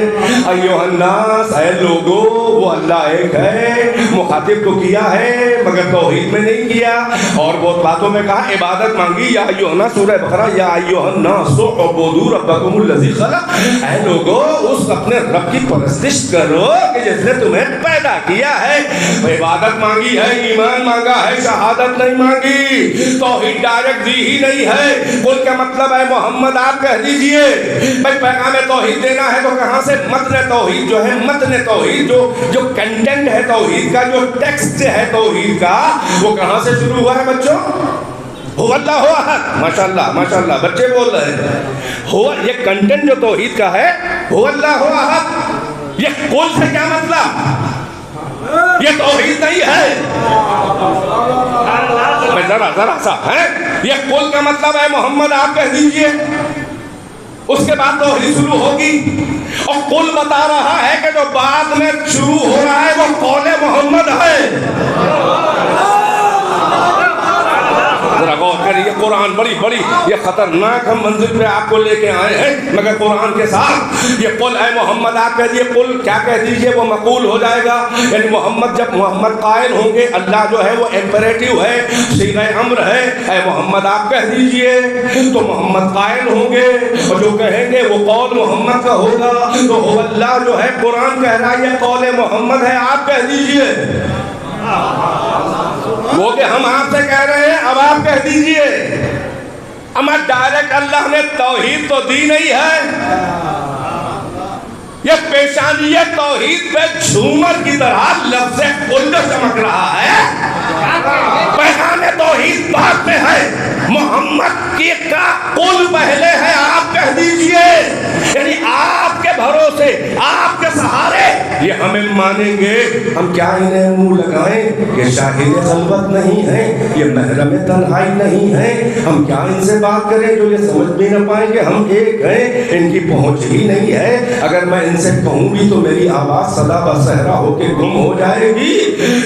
ایھا الناس, اے لوگو وہ اللہ ایک ہے. مخاطب کو کیا ہے مگر توحید میں نہیں کیا, اور بہت باتوں میں کہا, عبادت مانگی. یا ایھا الناس سورہ بقرہ, یا ایھا الناس اعبدوا ربکم الذی خلق, اے لوگو اس اپنے رب کی پرستش کرو کہ جس نے تمہیں پیدا کیا ہے. عبادت مانگی ہے, ایمان مانگا ہے, شہادت نہیں مانگی, توحید ڈائریکٹ دی ہی نہیں ہے. قل کا مطلب ہے محمد آپ کہہ دیجئے. بھئی پیغام توحید دینا ہے تو کہاں سے متن توحید جو ہے, متن توحید جو کنٹینٹ ہے توحید کا, جو ٹیکسٹ ہے توحید کا, وہ کہاں سے شروع ہوا ہے بچوں؟ هو اللہ احد. ماشاءاللہ ماشاءاللہ بچے بول رہے ہیں. یہ کنٹینٹ جو توحید کا ہے, هو اللہ احد. یہ قل سے کیا مطلب؟ یہ توحید نہیں ہے. ذرا سا ہے, یہ قل کا مطلب ہے محمد آپ کہہ دیجئے. اس کے بعد توحید شروع ہوگی. اور قل بتا رہا ہے کہ جو بعد میں شروع ہو رہا ہے وہ قول محمد ہے. ذرا غور کریے, قرآن بڑی یہ خطرناک ہم منزل پہ آپ کو لے کے آئے ہیں, مگر قرآن کے ساتھ یہ قل اے محمد آپ کہہ دیجئے, قل کیا کہہ دیجئے وہ مقول ہو جائے گا. یعنی محمد جب محمد قائل ہوں گے, اللہ جو ہے وہ امپریٹیو ہے, صیغہ امر ہے, اے محمد آپ کہہ دیجئے, تو محمد قائل ہوں گے, اور جو کہیں گے وہ قول محمد کا ہوگا. تو ہو اللہ جو ہے قرآن کہہ رہا ہے یہ قول محمد ہے, آپ کہہ دیجئے. وہ کہ ہم آپ سے کہہ رہے ہیں, اب آپ کہہ دیجئے. اما ڈائریکٹ اللہ نے توحید تو دی نہیں ہے, یہ پیشانی توحید پہ جھومر کی طرح لفظ قل چمک رہا ہے. پیغام توحید بعد میں ہے, محمد کی کا قل پہلے ہے, آپ کہہ دیجئے. یعنی آپ کے بھروسے, آپ کے سہارے یہ ہمیں مانیں گے. ہم کیا انہیں منہ لگائیں, یہ شاہد خلوت نہیں ہے, یہ محرم تنہائی نہیں ہے. ہم کیا ان سے بات کریں جو یہ سمجھ بھی نہ پائیں کہ ہم ایک ہیں, ان کی پہنچ ہی نہیں ہے. اگر میں ان سے کہوں بھی تو میری آواز صدا بصحرا ہو کے گم ہو جائے گی.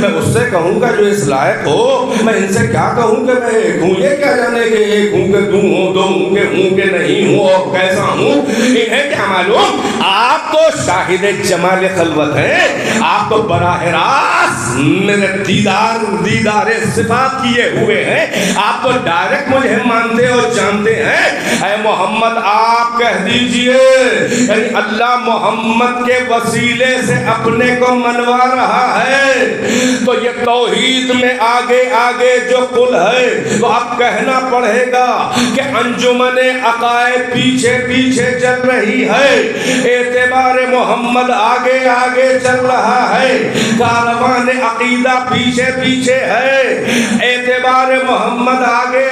میں اس سے کہوں گا جو اس لائق ہو, میں ان سے کیا کہوں کہ میں ایک ہوں, یہ کیا جانے کہ ایک ہوں کہ دو ہوں, دو ہوں کہ نہیں ہوں, اور کیسا ہوں, انہیں کیا معلوم. آپ تو شاہد جمال خلوت ہیں, آپ تو براہ راست میرے دیدار صفات کیے ہوئے ہیں, آپ تو ڈائریکٹ مجھے مانتے اور جانتے ہیں. اے محمد آپ کہہ دیجئے. یعنی اللہ محمد کے وسیلے سے اپنے کو منوا رہا ہے. تو یہ توحید میں آگے جو قل ہے, تو اب کہنا پڑے گا کہ انجمن عقائد پیچھے چل رہی ہے, اعتبار محمد آگے چل رہا ہے, کاروان عقیدہ پیچھے ہے, اعتبار محمد آگے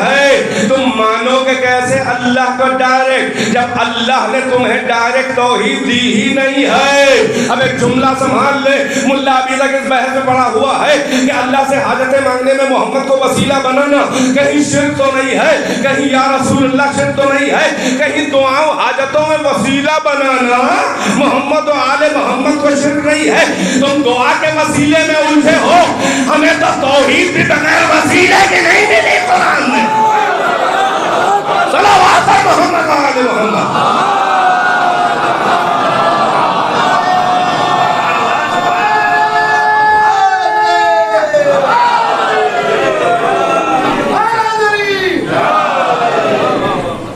ہے. تم مانو کہ کیسے اللہ کو ڈائریکٹ, جب اللہ نے تمہیں ڈائریکٹ توحید دی ہی نہیں ہے. اب ایک جملہ سنبھال لے, ملا ابھی تک اس بحث میں پڑا ہوا ہے کہ اللہ سے حاجتیں مانگنے میں محمد کو وسیلہ بنانا کہیں شرک تو نہیں ہے, کہیں یا رسول اللہ شرک تو نہیں ہے, کہیں دعاؤں حاجتوں میں وسیلہ بنانا محمد و آل محمد کو شرک نہیں ہے. تم دعا کے وسیلے میں الجھے ہو, ہمیں تو توحید بھی بغیر وسیلے کے نہیں ملی قرآن میں. صلوات محمد و آل محمد.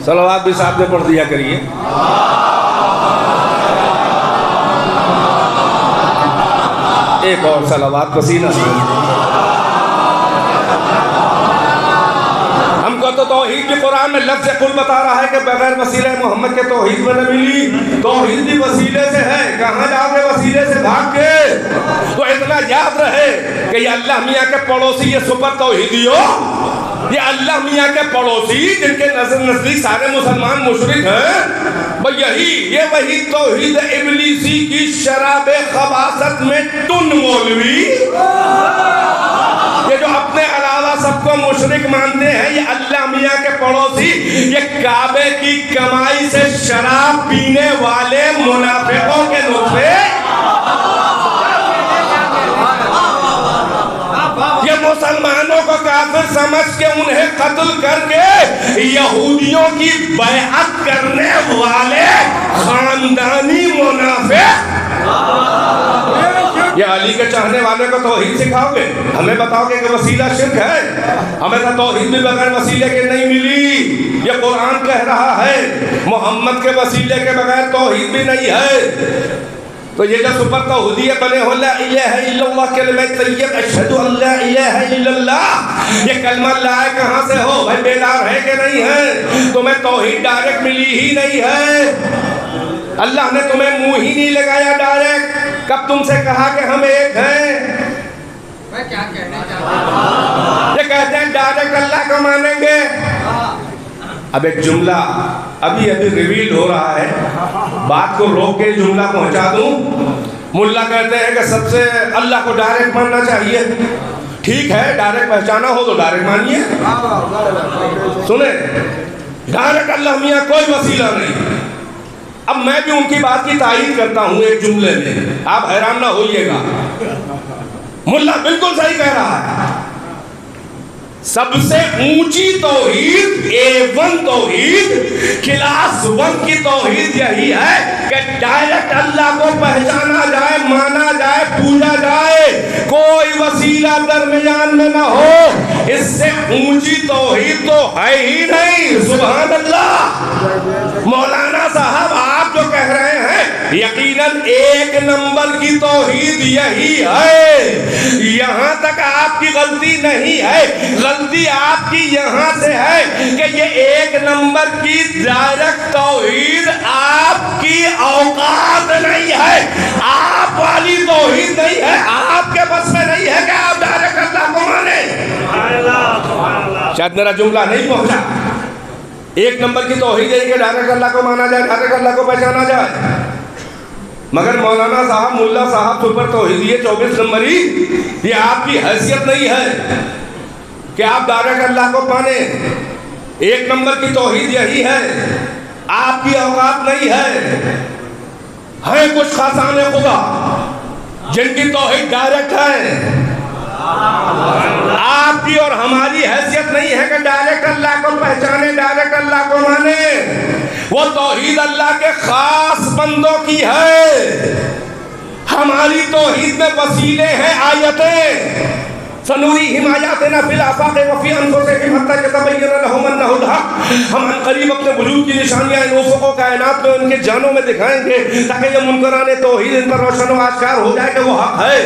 صلوات بھی صاحب نے پڑھ دیا کریے. ایک اور صلوات پسینہ سے. ہم کو تو توحید بھی قرآن میں لفظ قل بتا رہا ہے کہ بغیر وسیلہ محمد کے توحید میں نہ ملی. توحید بھی وسیلے سے ہے, کہاں جاؤ گے وسیلے سے بھاگ کے. تو اتنا یاد رہے کہ یہ اللہ میاں کے پڑوسی, یہ سپر توحیدیو, یہ اللہ میاں کے پڑوسی جن کے نظر نزدیک سارے مسلمان مشرک ہیں, یہ وہی توحید ابلیسی کی شراب خباثت میں ٹن مولوی, یہ جو اپنے علاوہ سب کو مشرک مانتے ہیں, یہ اللہ میاں کے پڑوسی, یہ کعبے کی کمائی سے شراب پینے والے منافقوں کے نطفے, یہ مسلمانوں کو کافر سمجھ کے انہیں قتل کر کے یہودیوں کی بیعت کرنے والے خاندانی منافق. یہ علی کے چاہنے والے کو توحید سکھاؤ گے, ہمیں بتاؤ گے کہ وسیلہ شرک ہے. ہمیں تو توحید بھی بغیر وسیلے کے نہیں ملی. یہ قرآن کہہ رہا ہے محمد کے وسیلے کے بغیر توحید بھی نہیں ہے. تو یہ جو سپر توحیدی بنے ہو, لا الہ الا اللہ کلمہ طیب, اشہد ان لا الہ الا اللہ, یہ کلمہ لائے کہاں سے ہو بھائی, بیدار ہے کہ نہیں ہے. تمہیں توحید ڈائریکٹ ملی ہی نہیں ہے, اللہ نے تمہیں منہ ہی نہیں لگایا ڈائریکٹ. کب تم سے کہا کہ ہم ایک ہیں؟ میں کیا کہنا چاہتا ہوں, یہ کہتے ہیں ڈائریکٹ اللہ کو مانیں گے. اب ایک جملہ ابھی ریویل ہو رہا ہے, بات کو روک کے جملہ پہنچا دوں. ملا کہتے ہیں کہ سب سے اللہ کو ڈائریکٹ ماننا چاہیے. ٹھیک ہے, ڈائریکٹ پہچانا ہو تو ڈائریکٹ مانیے. سنیں, ڈائریکٹ اللہ میاں کوئی وسیلہ نہیں۔ اب میں بھی ان کی بات کی تائید کرتا ہوں ایک جملے میں، آپ حیران نہ ہوئیے گا، ملا بالکل صحیح کہہ رہا ہے۔ سب سے اونچی توحید، A1 توحید، کلاس 1 کی توحید یہی ہے کہ ڈائریکٹ اللہ کو پہچانا جائے، مانا جائے، پوجا جائے، کوئی وسیلہ درمیان میں نہ ہو۔ اس سے اونچی توحید تو ہے ہی نہیں۔ سبحان اللہ۔ مولانا صاحب آپ جو کہہ رہے ہیں یقیناً 1 نمبر کی توحید یہی ہے۔ یہاں تک آپ کی غلطی نہیں ہے، غلطی آپ کی یہاں سے ہے کہ یہ 1 نمبر کی ڈائریکٹ توحید آپ کی اوقات نہیں ہے، آپ والی توحید نہیں ہے، آپ کے بس میں نہیں ہے کہ آپ ڈائریکٹ اللہ کو مانیں۔ شاید میرا جملہ نہیں پہنچا۔ 1 نمبر کی توحید ہے کہ ڈائریکٹ اللہ کو مانا جائے، ڈائریکٹ اللہ کو پہچانا جائے، مگر مولانا صاحب، ملا صاحب سپر توحیدی 24 نمبری، یہ آپ کی حیثیت نہیں ہے کہ آپ ڈائریکٹ اللہ کو مانیں۔ 1 نمبر کی توحید یہی ہے، آپ کی اوقات نہیں ہے۔ ہیں کچھ خاصان خدا جن کی توحید ڈائریکٹ ہے، آپ کی اور ہماری حیثیت نہیں ہے کہ ڈائریکٹ اللہ کو پہچانے، ڈائریکٹ اللہ کو مانے۔ وہ توحید اللہ کے خاص بندوں کی ہے، ہماری توحید میں وسیلے ہیں، آیتیں۔ سنوریہم آیاتنا فی الآفاق وفی انفسہم حتی یتبین لہم انہ الحق۔ ہم ان قریب اپنے وجود کی نشانیاں ان افق و کائنات میں ان کے جانوں میں دکھائیں گے تاکہ یہ منکران توحید ان پر روشن و آشکار ہو جائے کہ وہ حق ہے۔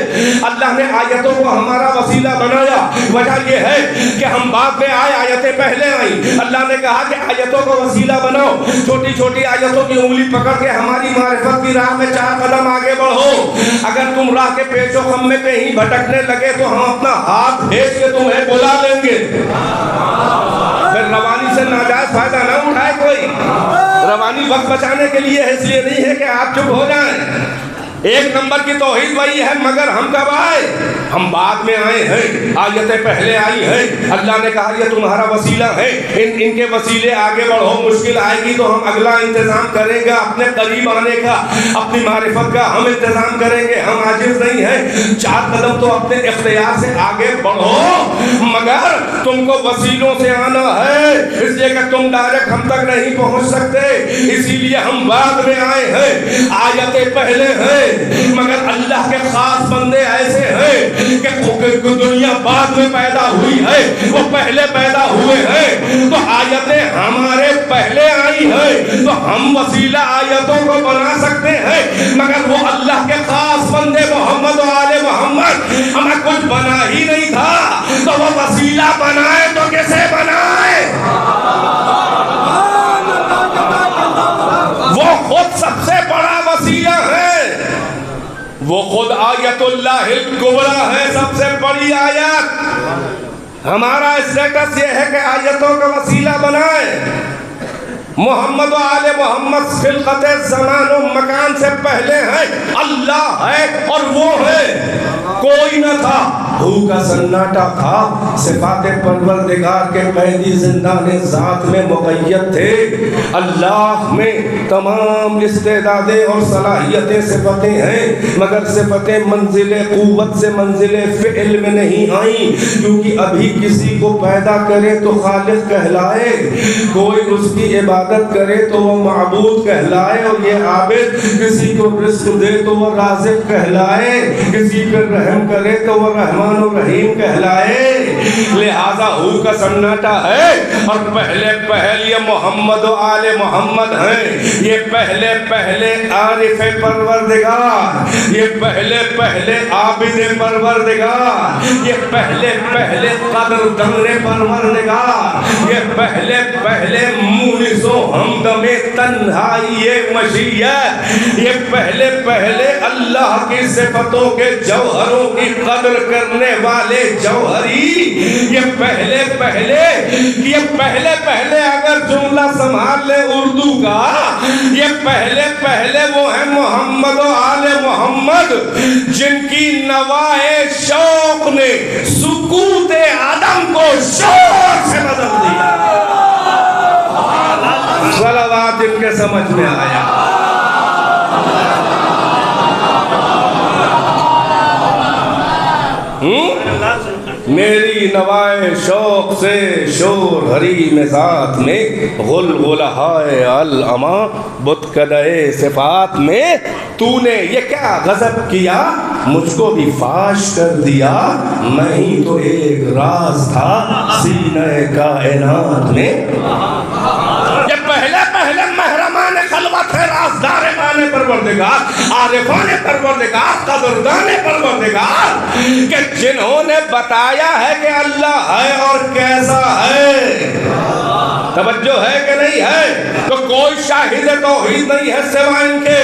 اللہ نے آیتوں کو ہمارا وسیلہ بنایا، وجہ یہ ہے کہ ہم بعد میں آئے، آیتیں پہلے آئیں۔ اللہ نے کہا کہ آیتوں کو وسیلہ بناؤ، چھوٹی چھوٹی آیتوں کی انگلی پکڑ کے ہماری معرفت کی راہ میں 4 قدم آگے بڑھو۔ اگر تم راہ کے پیچ و خم میں کہیں بھٹکنے لگے تو ہم اپنا ہاتھ بھیج کے تمہیں بلا لیں گے۔ پھر روانی سے ناجائز فائدہ نہ اٹھائے کوئی، روانی وقت بچانے کے لیے ہے، اس لیے نہیں ہے کہ آپ چپ ہو جائیں۔ 1 نمبر کی توحید وہی ہے، مگر ہم کب آئے؟ ہم بعد میں آئے ہیں، آیتیں پہلے آئی ہیں۔ اللہ نے کہا یہ تمہارا وسیلہ ہے، ان کے وسیلے آگے بڑھو، مشکل آئے گی تو ہم اگلا انتظام کریں گے، اپنے قریب آنے کا، اپنی معرفت کا ہم انتظام کریں گے، ہم عاجز نہیں ہیں۔ 4 قدم تو اپنے اختیار سے آگے بڑھو، مگر تم کو وسیلوں سے آنا ہے، اس لیے کہ تم ڈائریکٹ ہم تک نہیں پہنچ سکتے، اسی لیے ہم بعد میں آئے ہیں۔ آیتیں پہلے ہیں مگر اللہ کے خاص بندے ایسے ہیں کہ دنیا بعد میں پیدا ہوئی ہے، وہ پہلے پیدا ہوئے ہیں، تو آیتیں ہمارے پہلے آئی ہیں، تو ہم وسیلہ آیتوں کو بنا سکتے ہیں، مگر وہ اللہ کے خاص بندے محمد و آل محمد ہمیں کچھ بنا ہی نہیں تھا، تو وہ وسیلہ بنائے تو کیسے بنائے؟ وہ خود سب سے بڑا وسیلہ ہے، وہ خود آیت اللہ الکبریٰ ہے، سب سے بڑی آیت۔ ہمارا اسٹیٹس یہ ہے کہ آیتوں کا وسیلہ بنائیں۔ محمد و آل محمد خلقت زمان و مکان سے پہلے ہیں، اللہ ہے اور وہ ہے، کوئی نہ تھا، ہو کا سناٹا تھا، صفات پروردگار کے قیدی زندان ذات میں مقید تھے۔ اللہ میں تمام استعدادیں اور صلاحیتیں صفتیں ہیں، مگر صفتیں منزل قوت سے منزل فعل میں نہیں آئیں، کیونکہ ابھی کسی کو پیدا کرے تو خالق کہلائے، کوئی اس کی عبادت کرے تو وہ معبود کہلائے، اور یہ عابد کسی کو رزق دے تو وہ رازق کہلائے، کسی پر رحم کرے تو وہ رحمان و رحیم کہلائے۔ لہذا ہو کا سناٹا ہے، اور پہلے پہل یہ محمد و آل محمد ہیں، یہ پہلے پہلے عارف پروردگار، یہ پہلے پہلے عابد پروردگار، یہ پہلے پہلے قدر دن پروردگار، یہ پہلے پہلے مونس و ہمدم تنہائی مشیت، یہ پہلے پہلے اللہ کی صفتوں کے جوہروں کی قدر کرنے والے جوہری، یہ پہلے پہلے اگر جملہ سنبھال لے اردو کا، یہ پہلے پہلے وہ ہیں محمد و آل محمد، جن کی نوائے شوق نے سکوت عدم کو شور سے بدل دیا۔ سمجھ میں آیا؟ میری نوائے شوق سے شور حریم ذات میں، غلغلہائے العما بتکدہ صفات میں، تو نے یہ کیا غضب کیا مجھ کو بھی فاش کر دیا، میں ہی تو ایک راز تھا سینہ کائنات میں۔ یہ پہلے محرمان خلوت ہے، رازدار مان پروردگار، عارفان پروردگار، قدردان پروردگار، کہ جنہوں نے بتایا ہے کہ اللہ ہے اور کیسا ہے۔ توجہ ہے کہ نہیں ہے؟ تو کوئی شاہد توحید نہیں ہے سوا ان کے۔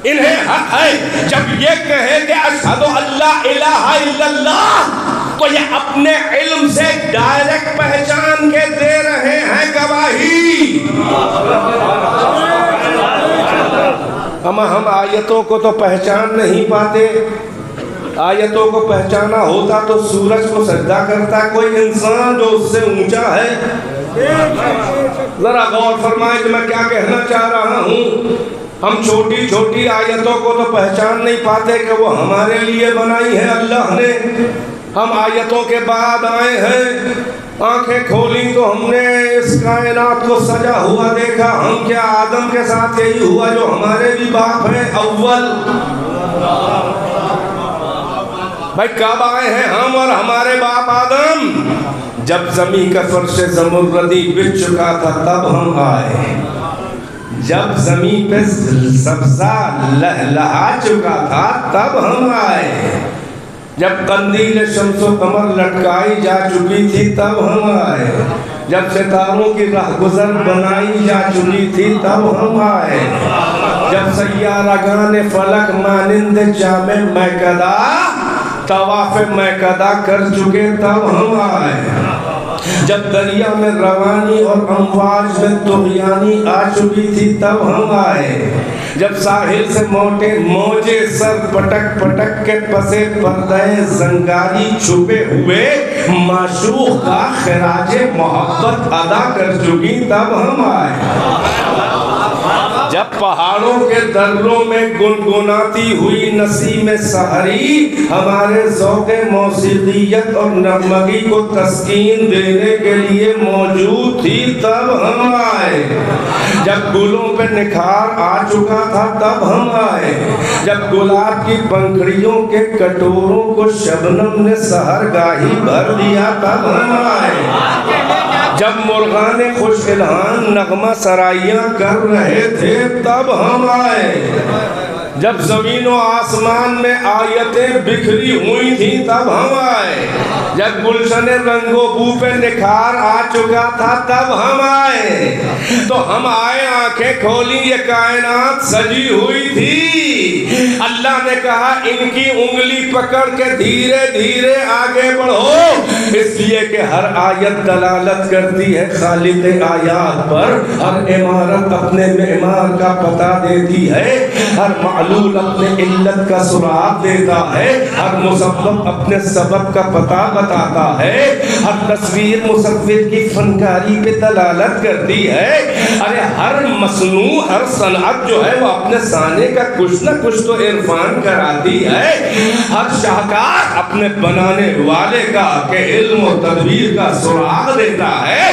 انہیں حق ہے جب یہ کہے کہ اشہد اللہ الہ الا اللہ، تو یہ اپنے علم سے ڈائریکٹ پہچان کے دے رہے ہیں گواہی۔ ہم آیتوں کو تو پہچان نہیں پاتے، آیتوں کو پہچانا ہوتا تو سورج کو سجدہ کرتا کوئی انسان جو اس سے اونچا ہے۔ ذرا غور فرمائیں کہ میں کیا کہنا چاہ رہا ہوں۔ ہم چھوٹی چھوٹی آیتوں کو تو پہچان نہیں پاتے کہ وہ ہمارے لیے بنائی ہے اللہ نے۔ ہم آیتوں کے بعد آئے ہیں، آنکھیں کھولی تو ہم نے اس کائنات کو سجا ہوا دیکھا۔ ہم کیا آدم کے ساتھ یہی ہوا جو ہمارے بھی باپ ہیں اول؟ بھائی کب آئے ہیں ہم اور ہمارے باپ آدم؟ جب زمین کا فرش زمردی بچھ چکا تھا تب ہم آئے، جب زمین پہ سبزہ لہلہا چکا تھا تب ہم آئے، جب قندیل شمس و قمر لٹکائی جا چکی تھی تب ہم آئے، جب ستاروں کی راہ گزر بنائی جا چکی تھی تب ہم آئے، جب سیارگان فلک مانند جامع میکدہ طواف میکدہ کر چکے تب ہم آئے، جب دریا میں روانی اور امواج میں طغیانی آ چکی تھی تب ہم آئے، جب ساحل سے موٹے موجے سر پٹک پٹک کے پسے پردہ زنگاری چھپے ہوئے معشوق کا خراج محبت ادا کر چکی تب ہم آئے، جب پہاڑوں کے دروں میں گنگناتی ہوئی نسیم سحری ہمارے ذوق موسیقیت اور نغمگی کو تسکین دینے کے لیے موجود تھی تب ہم آئے، جب گلوں پہ نکھار آ چکا تھا تب ہم آئے، جب گلاب کی پنکھڑیوں کے کٹوروں کو شبنم نے سحر گاہی بھر دیا تب ہم آئے، جب مرغان خوش الہان نغمہ سرائیاں کر رہے تھے تب ہم آئے، جب زمین و آسمان میں آیتیں بکھری ہوئی تھیں تب ہم آئے، جب گلشن رنگ و بو پہ نکھار آ چکا تھا تب ہم آئے، تو ہم آئے آنکھیں کھولی یہ کائنات سجی ہوئی تھی، اللہ نے کہا ان کی انگلی پکڑ کے دھیرے دھیرے آگے بڑھو، اس لیے کہ ہر آیت دلالت کرتی ہے خالق آیات پر، ہر عمارت اپنے معمار کا پتہ دیتی ہے، ہر معلول اپنے علت کا سراغ دیتا ہے، ہر مسبب اپنے سبب کا پتہ بتاتا ہے، ہر تصویر مصور کی فنکاری پہ دلالت کرتی ہے، ارے ہر مصنوع ہر صنعت جو ہے وہ اپنے صانع کا کچھ نہ کچھ تو عرفان کراتی ہے، ہر شاہکار اپنے بنانے والے کا کہ علم و تدبیر کا سراغ دیتا ہے۔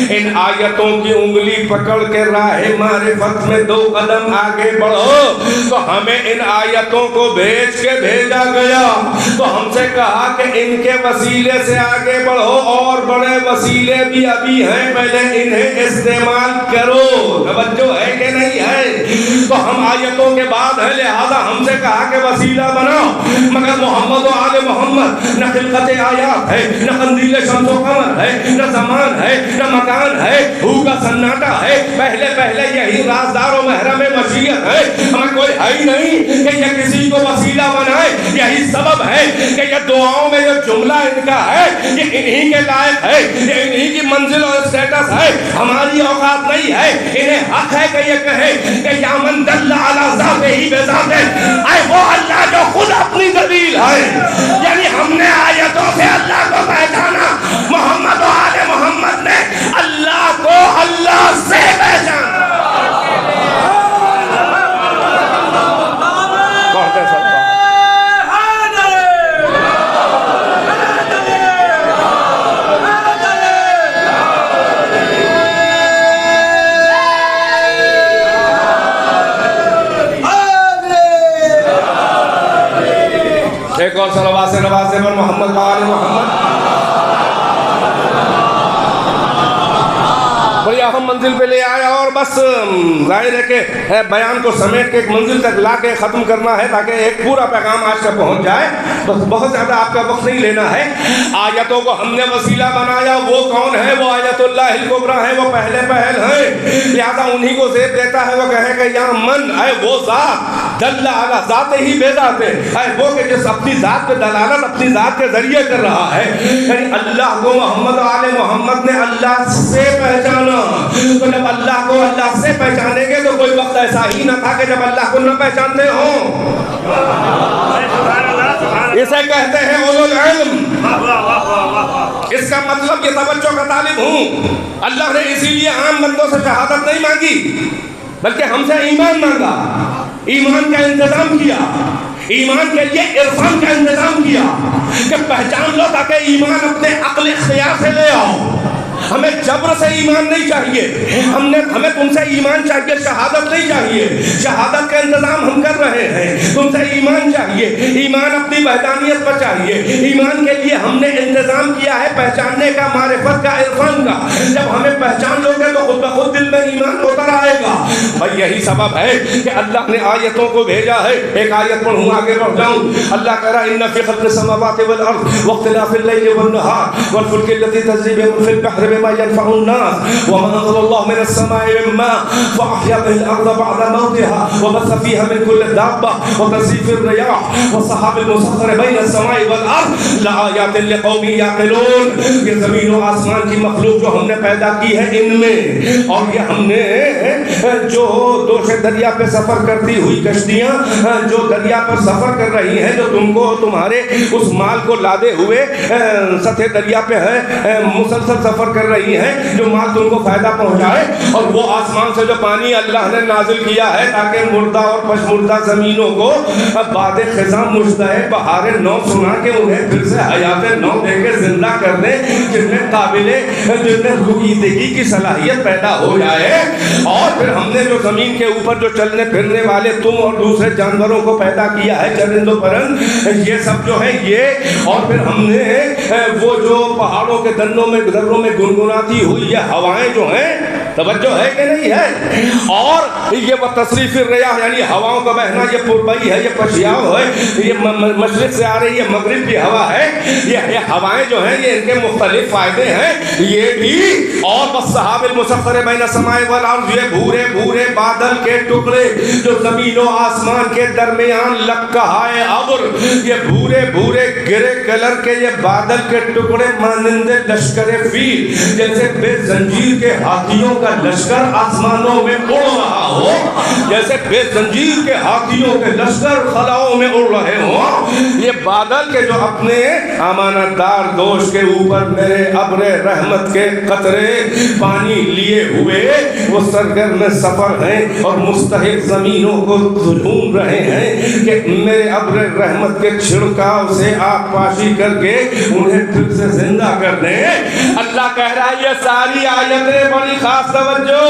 ان آیتوں کی انگلی پکڑ کے راہ معرفت میں 2 قدم آگے بڑھو، تو ہمیں ان آیتوں کو بھیج کے بھیجا گیا، تو ہم سے کہا کہ ان کے وسیلے سے آگے بڑھو، اور بڑے وسیلے بھی ابھی ہیں، پہلے انہیں استعمال کرو۔ توجہ ہے کہ نہیں ہے؟ تو ہم آیتوں کے بعد ہیں، لہذا ہم سے کہا کہ وسیلہ بناؤ، مگر محمد و آل محمد نہ خلقت آیات ہے، نہ قندیل شمس و قمر ہے، نہ زمان ہے، نہ مکان ہے، ہو کا سناٹا ہے، پہلے یہی رازدار و محرم مشیت ہے، ہمیں کوئی ہے ہی نہیں کہ یہ کسی کو وسیلہ بنائے، یہی سبب ہے کہ یہ دعاؤں میں یہ جملہ ان کا ہے، یہ انہی کے لائق ہے، یہ انہی کی منزل اور اسٹیٹس ہے، ہماری اوقات نہیں ہے، انہیں حق ہے کہ یہ کہے کہ یا من دل علی ذاتہ بذاتہ، اے وہ اللہ جو خود اپنی دلیل ہے، یعنی ہم نے آیتوں سے اللہ کو پہچانا، محمد و آل محمد نے اللہ کو اللہ سے پہچانا۔ اور صلوات سے نوازے پر محمد وآل محمد. بھئی ہم منزل پہ لے آیا اور بس ظاہر ہے کہ بیان کو سمیٹ کے ایک منزل تک لا کے ختم کرنا ہے تاکہ ایک پورا پیغام آج تک پہنچ جائے. بس بہت زیادہ آپ کا وقت نہیں لینا ہے. آیتوں کو ہم نے وسیلہ بنایا. وہ کون ہے؟ وہ آیت اللہ الکبریٰ ہے، وہ پہلے پہل ہیں، لہذا انہی کو زیب دیتا ہے. وہ کہے کہ یا من، اے وہ ذات دل علی ذات ہی بے ذات، اے وہ کہ جس اپنی ذات پہ دلالت اپنی ذات کے ذریعے کر رہا ہے. یعنی اللہ کو محمد آل محمد نے اللہ سے پہچانا. تو جب اللہ کو اللہ سے پہچانیں گے تو کوئی وقت ایسا ہی نہ تھا کہ جب اللہ کو نہ پہچانتے ہوں. اسے کہتے ہیں اولو العلم. اس کا مطلب یہ توجہ کا طالب ہوں. اللہ نے اسی لیے عام بندوں سے شہادت نہیں مانگی بلکہ ہم سے ایمان مانگا، ایمان کا انتظام کیا، ایمان کے لیے عرفان کا انتظام کیا کہ پہچان لو تاکہ ایمان اپنے عقل اختیار سے لے آؤ. ہمیں جبر سے ایمان نہیں چاہیے، ہمیں تم سے ایمان چاہیے، شہادت نہیں چاہیے. شہادت کا انتظام ہم کر رہے ہیں، تم سے ایمان چاہیے. ایمان اپنی وحدانیت پر چاہیے. ایمان کے لیے ہم نے انتظام کیا ہے پہچاننے کا، معرفت کا، عرفان کا. جب ہمیں پہچان لو گے تو خود بخود دل میں ایمان اتر آئے گا. بھائی یہی سبب ہے کہ اللہ نے آیتوں کو بھیجا ہے. ایک آیت پڑھوں آگے بڑھ جاؤں. اللہ کہہ رہا ہے ان فی خلق السماوات والارض واختلاف الليل والنهار والفلك التي تجري بهم في البحر بما ينفع الناس وما أنزل الله من السماء من ماء فأحيا به الأرض بعد موتها وبث فيها من كل دابة وتصريف الرياح والسحاب المسخر بين السماء والأرض لآيات لقوم يعقلون. یہ زمین و آسمان کی مخلوق جو ہم نے پیدا کی ہے ان میں، اور یہ ہم نے جو دوش دریا پہ سفر کرتی ہوئی کشتیاں جو دریا پر سفر کر رہی ہیں، جو تم کو تمہارے اس مال کو لادے ہوئے سطح دریا پہ ہے مسلسل سفر کر رہی ہیں، جو مال تم کو فائدہ پہنچائے. اور وہ آسمان سے جو پانی اللہ نے نازل کیا ہے تاکہ مردہ اور پشمردہ زمینوں کو باد خزاں مشتہ بہار نو سنا کے انہیں پھر سے حیات نو دے کے زندہ کر دیں، جن میں رویدگی کی صلاحیت پیدا ہو جائے. اور پھر ہم نے جو زمین کے اوپر جو چلنے پھرنے والے تم اور دوسرے جانوروں کو پیدا کیا ہے، چرند و پرند، یہ سب جو ہے یہ. اور پھر ہم نے وہ جو پہاڑوں کے دروں میں گنگناتی ہوئی یہ ہوائیں جو ہیں، توجہ ہے کہ نہیں ہے. اور یہ وہ تصریف الریاح یعنی ہواؤں کا بہنا، یہ پربئی ہے، یہ پشیاو ہے، یہ مشرق سے آ رہی ہے، مغرب کی ہوا ہے. یہ ہوائیں جو ہیں یہ ان کے مختلف فائدے ہیں یہ بھی. اور والسحاب المسخر بین السماء والارض، یہ بھورے بھورے بادل کے ٹکڑے جو زمین و آسمان کے درمیان لکہائے ابر، یہ بھورے بھورے گرے کلر کے یہ بادل کے ٹکڑے مانند لشکر فیل، جیسے بے زنجیر کے ہاتھیوں کا لشکر آسمانوں میں اڑ رہا ہو، جیسے بے زنجیر کے ہاتھیوں کے لشکر خلاؤں میں اڑ رہے ہوں. یہ بادل کے جو اپنے امانت دار دوست کے اوپر میرے ابر رحمت کے قطرے پانی لیے ہوئے وہ سرگرم سفر ہیں اور مستحق زمینوں کو ڈھونڈ رہے ہیں کہ میرے ابر رحمت کے چھڑکاؤ سے آگ پاشی کر کے انہیں پھر سے زندہ کر دیں. اللہ کہہ رہا ہے یہ ساری آیتیں، بڑی خاص توجہ،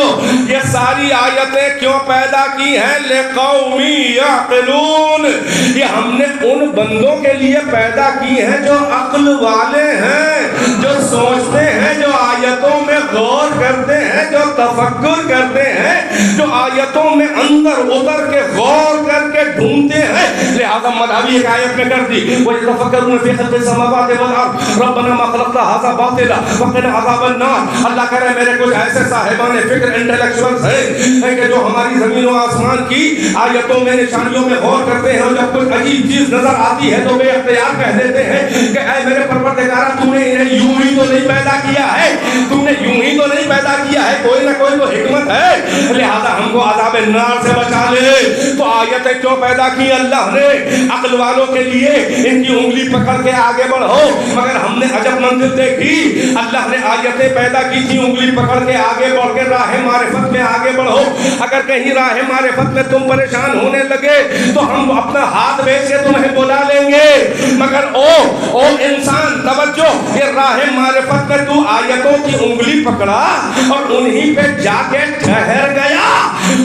یہ ساری آیتیں کیوں پیدا کی ہیں؟ لِقَوْمٍ يَعْقِلُونَ. یہ ہم نے ان بندوں کے لیے پیدا کی ہیں جو عقل والے ہیں، جو سوچتے ہیں، جو آیتوں میں غور کرتے ہیں، جو تفکر کرتے ہیں، جو آیتوں میں اندر اتر کے غور کر کے ڈھونڈتے ہیں. لہذا مدھوی ایک آیت میں کر دی وَيَتَفَكَّرُونَ فِي خَلْقِ السَّمَاوَاتِ وَالْأَرْضِ رَبَّنَا مَا خَلَقْتَ هَذَا بَاطِلًا وَقِنَا عَذَابَ النَّارِ. اللہ کہہ رہے میرے کچھ ایسے صاحبان فکر انٹلیکچوئلز ہیں کہ جو ہماری زمین و آسمان کی آیتوں میں نشانیوں میں غور کرتے ہیں اور جب کچھ عجیب چیز نظر آتی ہے تو بے اختیار کہہ دیتے ہیں کہ اے میرے پروردگار تو نے انہیں یوں ہی تو نہیں پیدا کیا ہے، تم نے یوں ہی تو نہیں پیدا کیا ہے، کوئی نہ کوئی تو حکمت ہے، لہذا ہم کو عذاب النار سے بچا لے. تو آیتیں کیوں پیدا کی اللہ نے؟ عقل والوں کے لیے ان کی انگلی پکڑ کے آگے بڑھو. مگر ہم نے عجب منزل دیکھی، اللہ نے آیتیں پیدا کی تھی انگلی پکڑ کے آگے بڑھ کے راہ معرفت میں آگے بڑھو. اگر کہیں راہ معرفت میں تم پریشان ہونے لگے تو ہم اپنا ہاتھ بیچ کے تمہیں بلا لیں گے. مگر او انسان توجہ، یہ راہ معرفت میں تو آیتوں کی انگلی پکڑا اور انہی پہ جا کے ٹھہر گیا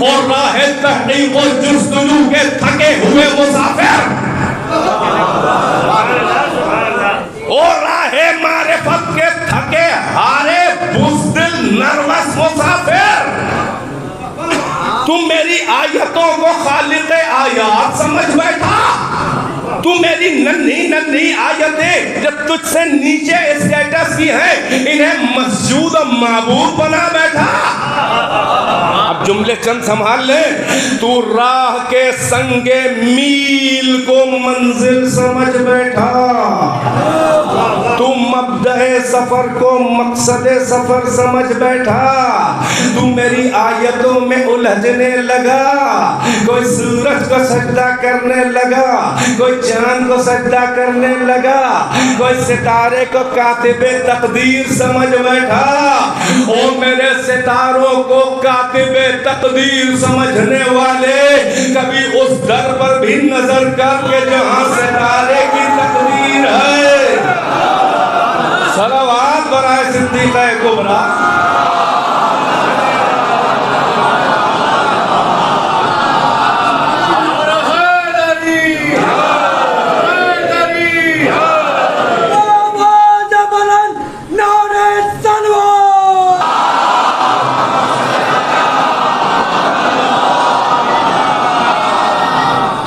اور راہ تحقیق و جستجو کے تھکے ہوئے مسافر تو میری آیتوں کو خالق آیات سمجھ بیٹھا. تو میری ننھی آیتیں جو تجھ سے نیچے اسٹیٹس کی ہیں انہیں مسجود و معبود بنا بیٹھا. اب جملے چند سنبھال لے. تو راہ کے سنگ میل کو منزل سمجھ بیٹھا. تو مبدأ سفر کو مقصد سفر سمجھ بیٹھا. تو میری آیتوں میں الجھنے لگا. کوئی سورج کو سجدہ کرنے لگا, کوئی چاند کو سجدہ کرنے لگا, کوئی ستارے کو کاتب تقدیر سمجھ بیٹھا. او میرے ستاروں کو کاتب تقدیر سمجھنے والے, کبھی اس در پر بھی نظر کر کے جہاں ستارے کی تقدیر ہے. صلوات برائے صدیقہ کبریٰ.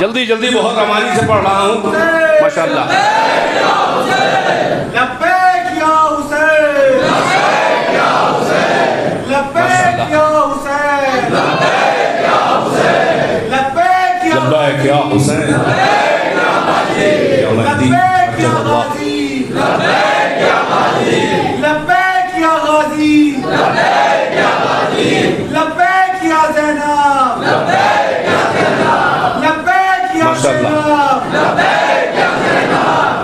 جلدی جلدی بہت روانی سے پڑھ رہا ہوں ماشاءاللہ. لبیک یا حسین, لبیک یا حسین, لبیک یا حسین, لبیک یا حسین, لبیک یا حسین, یا مہدی, لبیک یا غازی, لبیک یا غازی, لبیک یا غازی, لبیک یا غازی, لبیک یا زینب, لبیک یا زینب, لبیک یا زینب,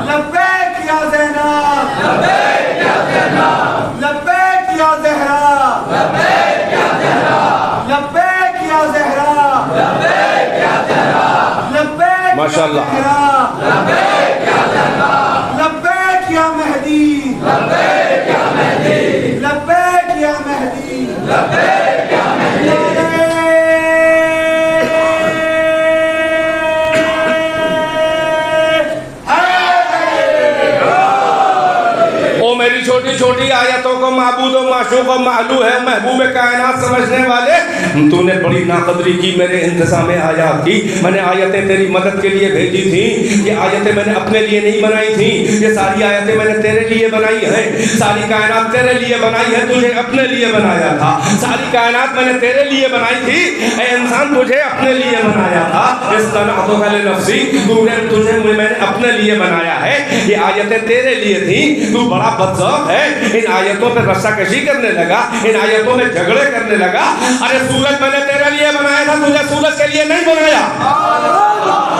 لبیک یا زینب, لبیک یا زینب, لبیک یا زینب, لبیک یا زہرا, لبیک یا زہرا, لبیک یا زہرا, لبیک یا زہرا, لبیک ماشاءاللہ. لبیک یا زہرا, لبیک یا مہدی, لبیک یا مہدی, لبیک یا مہدی, لبیک یا مہدی. میری چھوٹی چھوٹی آیتوں کو معبود و معشوق و معلوہ ہے محبوب کائنات سمجھنے والے, تو نے بڑی ناقدری کی میرے انتظام آیات کی. میں نے آیتیں تیری مدد کے لیے بھیجی تھیں. یہ آیتیں میں نے اپنے لیے نہیں بنائی تھیں, یہ ساری آیتیں میں نے تیرے لیے بنائی ہیں. ساری کائنات تیرے لیے بنائی ہے, تجھے اپنے لیے بنایا تھا. ساری کائنات میں نے تیرے لیے بنائی تھی. اے انسان تجھے اپنے لیے بنایا تھا. استنعتک لنفسی, تجھے میں نے اپنے لیے بنایا ہے. یہ آیتیں تیرے لیے تھیں. تو بڑا بدذوق ہے, ان آیتوں پہ رسہ کشی کرنے لگا, ان آیتوں میں جھگڑے کرنے لگا. ارے سورج میں نے تیرے لیے بنایا تھا, تجھے سورج کے لیے نہیں بنایا.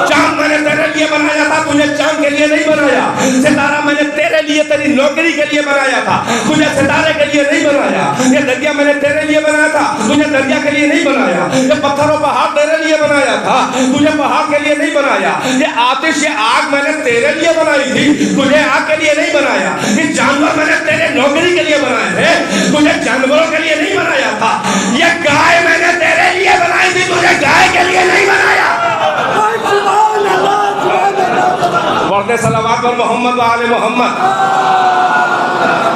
چاند میں نے تیرے لیے بنایا تھا, تجھے چاند کے لیے نہیں بنایا. ستارہ میں نے تیرے لیے تیری نوکری کے لیے بنایا تھا, تجھے ستارے کے لیے نہیں بنایا. یہ دریا میں نے تیرے لیے بنایا تھا, تجھے دریا کے لیے نہیں بنایا. یہ پتھر و پہاڑ تیرے لیے بنایا تھا, تجھے پہاڑ کے لیے نہیں بنایا. یہ آتش, یہ آگ میں نے تیرے لیے بنائی تھی, تجھے آگ کے لیے نہیں بنایا. یہ جانور میں نے تیرے نوکری کے لیے بنائے تھے, تجھے جانوروں کے لیے نہیں بنایا تھا. یہ گائے میں نے تیرے لیے بنائی تھی, تجھے گائے کے لیے نہیں بنایا. پڑھتے صلوات پر محمد و آل محمد.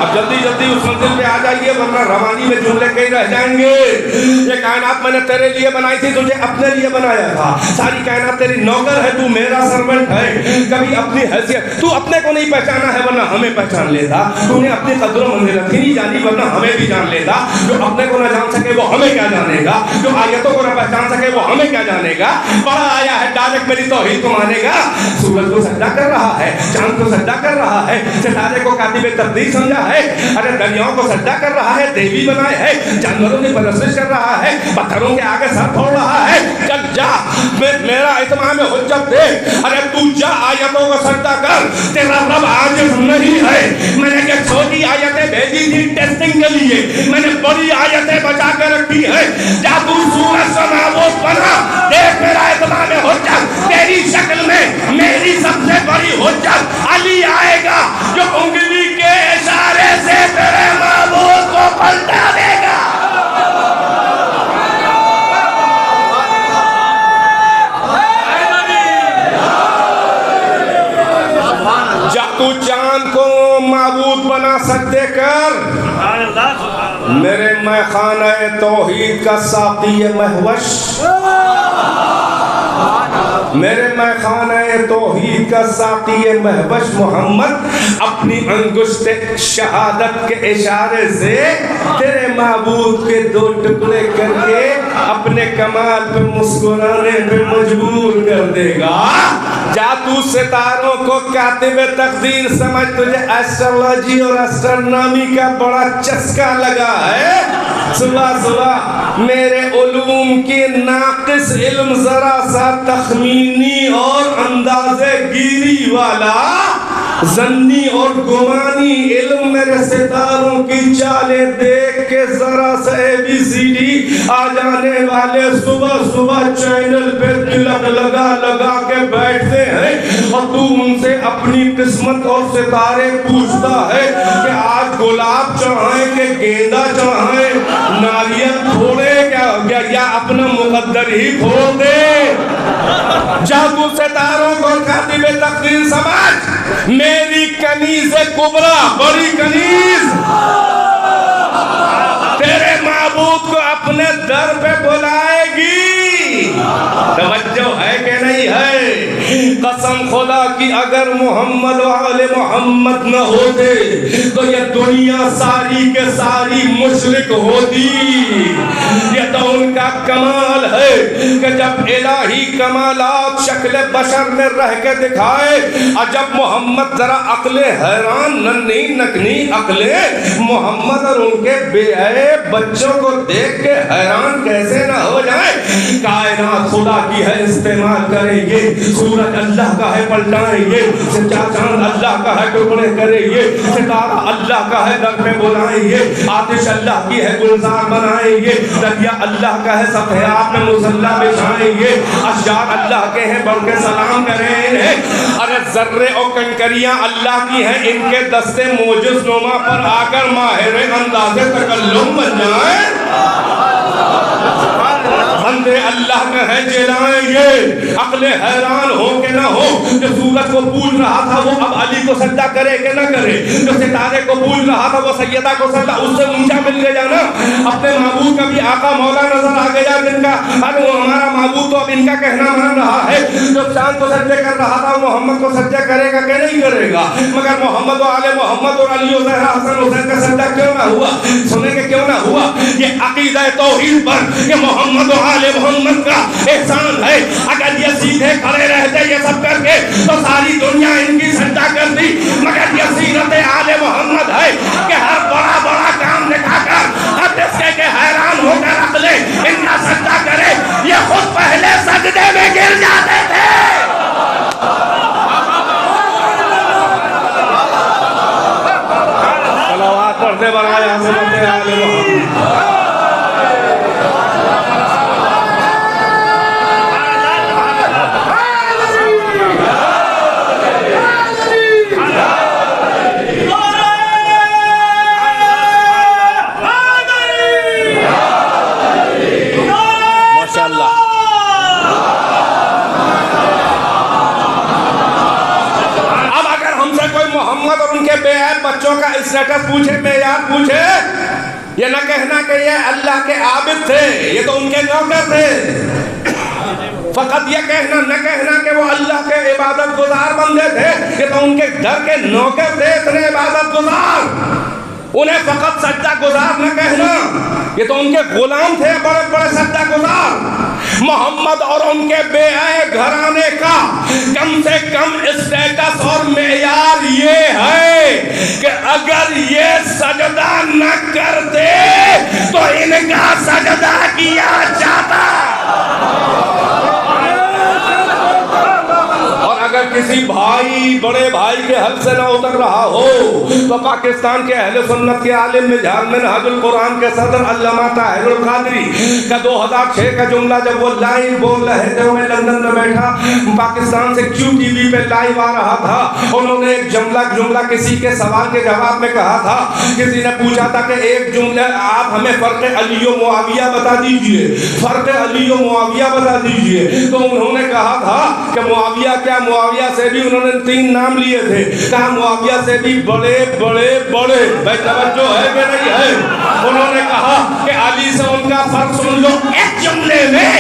اب جلدی جلدی اس منزل پہ آ جائیے ورنہ روانی میں جملے کہیں رہ جائیں گے. یہ کائنات میں نے تیرے لیے بنائی تھی, تجھے اپنے لیے بنایا تھا. ساری کائنات تیری نوکر ہے, تو میرا سرونٹ ہے. کبھی اپنی حیثیت تو اپنے کو نہیں پہچانا ہے ورنہ ہمیں پہچان لیتا. تو نے اپنی قدر و منزلت ہی نہیں جانی ورنہ ہمیں بھی جان لیتا. جو اپنے کو نہ جان سکے وہ ہمیں کیا جانے گا, جو آیتوں کو نہ پہچان سکے وہ ہمیں کیا جانے گا. بڑا آیا ہے ڈائریکٹ میری توحید کو مانے گا. سورج کو سجدہ کر رہا ہے, چاند کو سجدہ کر رہا ہے, ستارے کو کاتب تقدیر سمجھا ہے. ارے دریاؤں کو سجدہ کر رہا ہے, دیوی بنائے ہے, جانوروں کی پرستش کر رہا ہے, پتھروں کے آگے سر پھوڑ رہا ہے. چل جا, میرا اتمام حجت دے. ارے تو جا آیتوں کو سجدہ کر, تیرا رب عاجز نہیں ہے. میں نے ایک چھوٹی آیتیں بھیجی تھی ٹیسٹنگ کے لیے, میں نے بڑی آیتیں بچا کے رکھی ہے. جا تو سورج سے معبود بنا, دیکھ میرا اتمام حجت تیری شکل میں. میری سب سے بڑی حجت علی آئے گا جو انگلی کے اشارے سے تیرے معبود کو پلٹا دے گا. جا تو چاند کو معبود بنا سکتے کر, میرے میخانہ توحید کا ساقی مہوش، میرے میخانہ توحید کا ساقی مہوش محمد اپنی انگشت شہادت کے اشارے سے تیرے معبود کے دو ٹکڑے کر کے اپنے کمال پہ مسکرانے پہ مجبور کر دے گا۔ جا تو ستاروں کو کاتب تقدیر سمجھ، تجھے ایسٹرولوجی اور ایسٹرونومی کا بڑا چسکا لگا ہے۔ صبح صبح میرے علوم کے ناقص علم ذرا سا تخمینی اور اندازے گیری والا ظنی اور گمانی علم میرے ستاروں کی چالیں دیکھ کے ذرا سا ABCD آ جانے والے صبح صبح چینل پہ تلک لگا لگا کے بیٹھتے ہیں، اور تو ان سے اپنی قسمت اور ستارے پوچھتا ہے کہ آج گلاب چڑھائیں کہ گیندا چڑھائیں، ناریل پھوڑے یا اپنا مقدر ہی کھول دے۔ جادو ستاروں کو کاتب تقدیر سمجھ، میری کنیز کبرا، بڑی کنیز تیرے معبود کو اپنے در پہ بلائے گی۔ توجہ ہے کہ نہیں ہے؟ قسم خدا کی اگر محمد و آل محمد نہ ہوتے تو یہ دنیا ساری کے ساری مشرک ہوتی۔ یہ تو ان کا کمال ہے کہ جب الہی کمالات شکل بشر میں رہ کے دکھائے، اور جب محمد ذرا عقل حیران ننھی نکنی عقلیں محمد اور ان کے بے عیب بچوں کو دیکھ کے حیران کیسے نہ ہو جائے۔ کائنات خدا کی ہے استعمال کریں گے، سورج اللہ کا ہے پلٹائیں گے، سچا چاند اللہ کا ہے ٹکڑے کریں گے، ستارہ اللہ کا ہے در پہ بلائیں گے، آتش اللہ کی ہے گلزار بنائیں گے، دریا اللہ کا ہے صفحات میں مصلی بچھائیں گے، اشجار اللہ کے ہیں بڑھ کے سلام کریں انہیں، ارے ذرے اور کنکریاں اللہ کی ہیں، ان کے دستے موجز نما پر آ کر ماہر انداز تکلم بن جائیں۔ بندے اللہ کا ہے جلائیں گے، عقل حیران ہو کہ نہ ہو۔ جو سورج کو پوج رہا تھا وہ اب علی کو سجدہ کرے کہ نہ کرے، جو ستارے کو پوج رہا تھا وہ سیدہ کو سجدہ، اس سے اونچا مل گیا نا۔ اپنے معبود کا بھی آقا مولا نظر آ گیا، جن کا ارے وہ ہمارا معبود تو اب ان کا کہنا مان رہا ہے۔ جو چاند کو سجدے کر رہا تھا وہ محمد کو سجدہ کرے گا کہ نہیں کرے گا، مگر محمد و آل محمد اور علی و زہرا حسن حسین کا سجدہ کیوں نہ ہوا؟ سنیں کہ کیوں نہ ہوا؟ یہ عقیدہ توحید پر کہ محمد و آل محمد کا احسان ہے۔ اگر یہ سیدھے کھڑے رہتے یہ سب کر کے تو ساری دنیا ان کی سجدہ کرتی، مگر یہ سیرت آل محمد ہے کہ ہر بڑا بڑا کام دکھا کر اب اس کے حیران ہو کر عقلیں ان کا سجدہ کرے۔ یہ خود پہلے سجدے میں گر جاتے تھے۔ صلوات پڑھتے بنائے عظمت آل محمد۔ بچوں کا اسٹیٹس پوچھے، معیار پوچھے، یہ نہ کہنا کہ یہ اللہ کے عابد تھے، یہ تو ان کے نوکر تھے۔ فقط یہ کہنا نہ کہنا کہ وہ اللہ کے عبادت گزار بندے تھے، یہ تو ان کے گھر کے نوکر تھے، اتنے عبادت گزار۔ انہیں فقط سجدہ گزار نہ کہنا، یہ تو ان کے غلام تھے، بڑے بڑے سجدہ گزار۔ محمد اور ان کے بے عیب گھرانے کا کم سے کم اسٹیٹس اور معیار یہ ہے کہ اگر یہ سجدہ نہ کرتے تو ان کا سجدہ کیا جاتا۔ اگر کسی بھائی بڑے بھائی کے حل سے نہ اتر رہا ہو تو پاکستان کے اہل سنت کے عالم مجاز منہاج القرآن کے صدر علامہ طاہر القادری کا 2006 کا جملہ جب وہ لائیو بول رہے تھے، میں لندن میں بیٹھا پاکستان سے QTV پہ لائیو آ رہا تھا، انہوں نے ایک جملہ کسی کے سوال کے جواب میں کہا تھا۔ کسی نے پوچھا تھا کہ ایک جملہ آپ ہمیں فرق علی و معاویہ بتا دیجئے، فرق علی و معاویہ بتا دیجئے، تو انہوں نے کہا تھا کہ معاویہ کیا، معاویہ سے بھی انہوں نے 3 تین نام لیے تھے، کہا معاویہ سے بھی بڑے بڑے بڑے، بھائی توجہ ہے کہ نہیں ہے؟ انہوں نے کہا کہ علی سے ان کا فرق سن لو ایک جملے میں،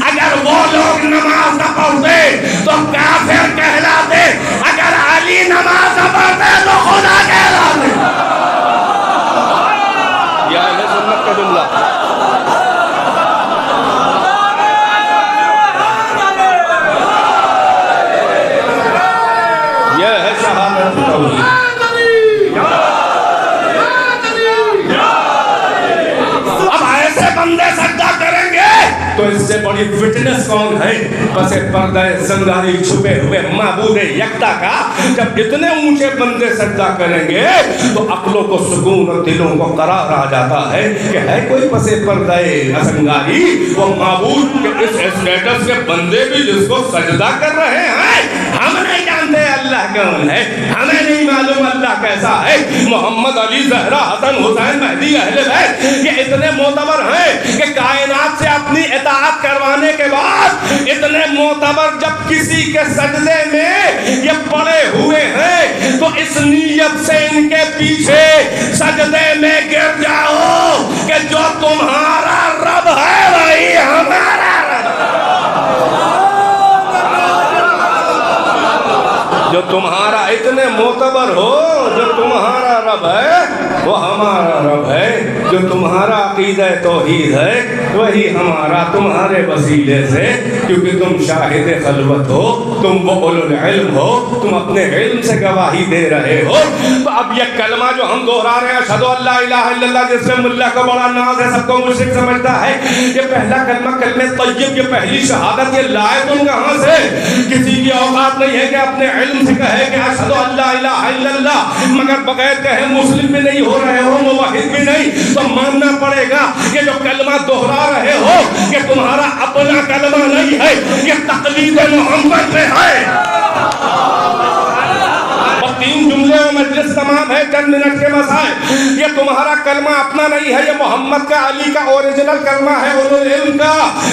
اگر وہ لوگ نماز نہ پڑھتے تو کافر کہلاتے، اگر علی نماز نہ پڑھتے تو خدا کہلاتے۔ یہ اہل سنت کا جملہ۔ یہ ہے شہادت توحید۔ اب ایسے بندے سجدہ کریں گے تو اس سے بڑی وٹنس کون ہے؟ پس پردہ زنگاری چھپے ہوئے معبود یکتا کا جب اتنے اونچے بندے سجدہ کریں گے تو عقلوں کو سکون اور دلوں کو قرار آ جاتا ہے کہ ہے کوئی پس پردہ زنگاری وہ معبود کے اس اسٹیٹس کے بندے بھی جس کو سجدہ کر رہے ہیں۔ ہم نہیں جانتے اللہ کون ہے، ہمیں نہیں معلوم اللہ کیسا ہے۔ محمد علی زہرا حسن حسین مہدی اہل بیت یہ اتنے معتبر ہیں کہ کائنات سے اپنی اطاعت کروانے کے بعد اتنے معتبر جب کسی کے سجدے میں یہ پڑے ہوئے ہیں تو اس نیت سے ان کے پیچھے سجدے میں گر جاؤ کہ جو تمہارا رب ہے وہی ہمارا رب، جو تمہارا اتنے معتبر ہو، جو تمہارا رب ہے وہ ہمارا رب ہے، جو تمہارا عقیدہ توحید ہے وہی ہمارا، تمہارے وسیلے سے، کیونکہ تم شاہد خلوت ہو، تم اولو العلم ہو، تم اپنے علم سے گواہی دے رہے ہو۔ تو اب یہ کلمہ جو ہم دہرا رہے ہیں اشہدو اللہ الہ الا اللہ، جس میں ملا کو بڑا ناز ہے، سب کو مشرک سمجھتا ہے، یہ پہلا کلمہ کلمہ طیب، یہ پہلی شہادت، یہ لائے تم کہاں سے؟ کسی کی اوقات نہیں ہے کہ اپنے علم سے کہے کہ اشہدو اللہ الہ الا اللہ، مگر بغیر کہے مسلم بھی نہیں ہو رہے ہو، موحد بھی نہیں، تو ماننا پڑے گا کہ جو کلمہ دہرا رہے ہو کہ تمہارا اپنا کلمہ نہیں ہے، یہ تقلید محمد میں ہے۔ اور تین جملے و مجلس تمام ہے، چند منٹ کے مسائل، یہ تمہارا کلمہ اپنا نہیں ہے، یہ محمد کا، علی کا اوریجنل کلمہ ہے، اولو العلم کا۔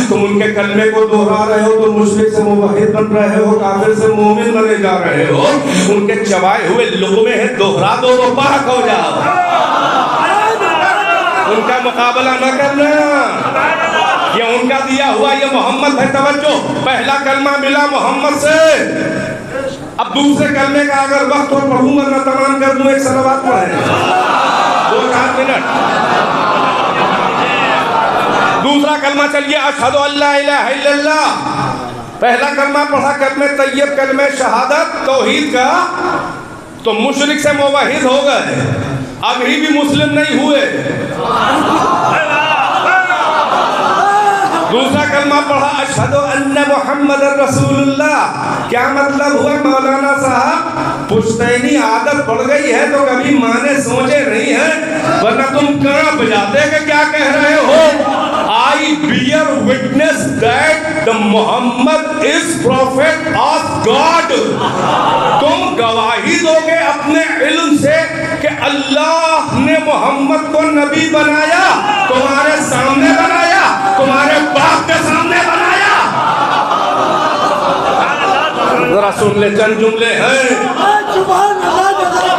تم ان کے کلمے کو دہرا رہے ہو تو مشرک سے موحد بن رہے ہو، کافر سے مومن بنے جا رہے ہو۔ ان کے چبائے ہوئے لقمے ہیں، دہرا دو تو پاک ہو جاؤ، ان کا مقابلہ نہ کرنا، یہ ان کا دیا ہوا، یہ محمد ہے۔ توجہ، پہلا کلمہ ملا محمد سے، اب دوسرے کلمے کا اگر وقت ہو پڑھوں گا نہ تمام کر دوں، ایک صلوات پڑھیں 2-4 منٹ۔ دوسرا کلمہ چلیے اشہدو اللہ الہ الا اللہ، پہلا کلمہ پڑھا کلمہ طیب، کلمہ شہادت توحید کا، تو مشرک سے موحد ہو گئے، ابھی بھی مسلم نہیں ہوئے۔ دوسرا کلمہ پڑھا اشہدو ان محمد رسول اللہ، کیا مطلب ہوا مولانا صاحب؟ پشتینی عادت پڑ گئی ہے تو کبھی مانے سوچے نہیں ہیں، ورنہ تم کہاں بجاتے کہ کیا کہہ رہے ہو؟ I bear witness that the Muhammad is prophet of God۔ تم گواہی دو گے اپنے علم سے کہ اللہ نے محمد کو نبی بنایا، تمہارے سامنے بنایا، تمہارے باپ کے سامنے بنایا۔ ذرا سن لے، چند جملے ہیں۔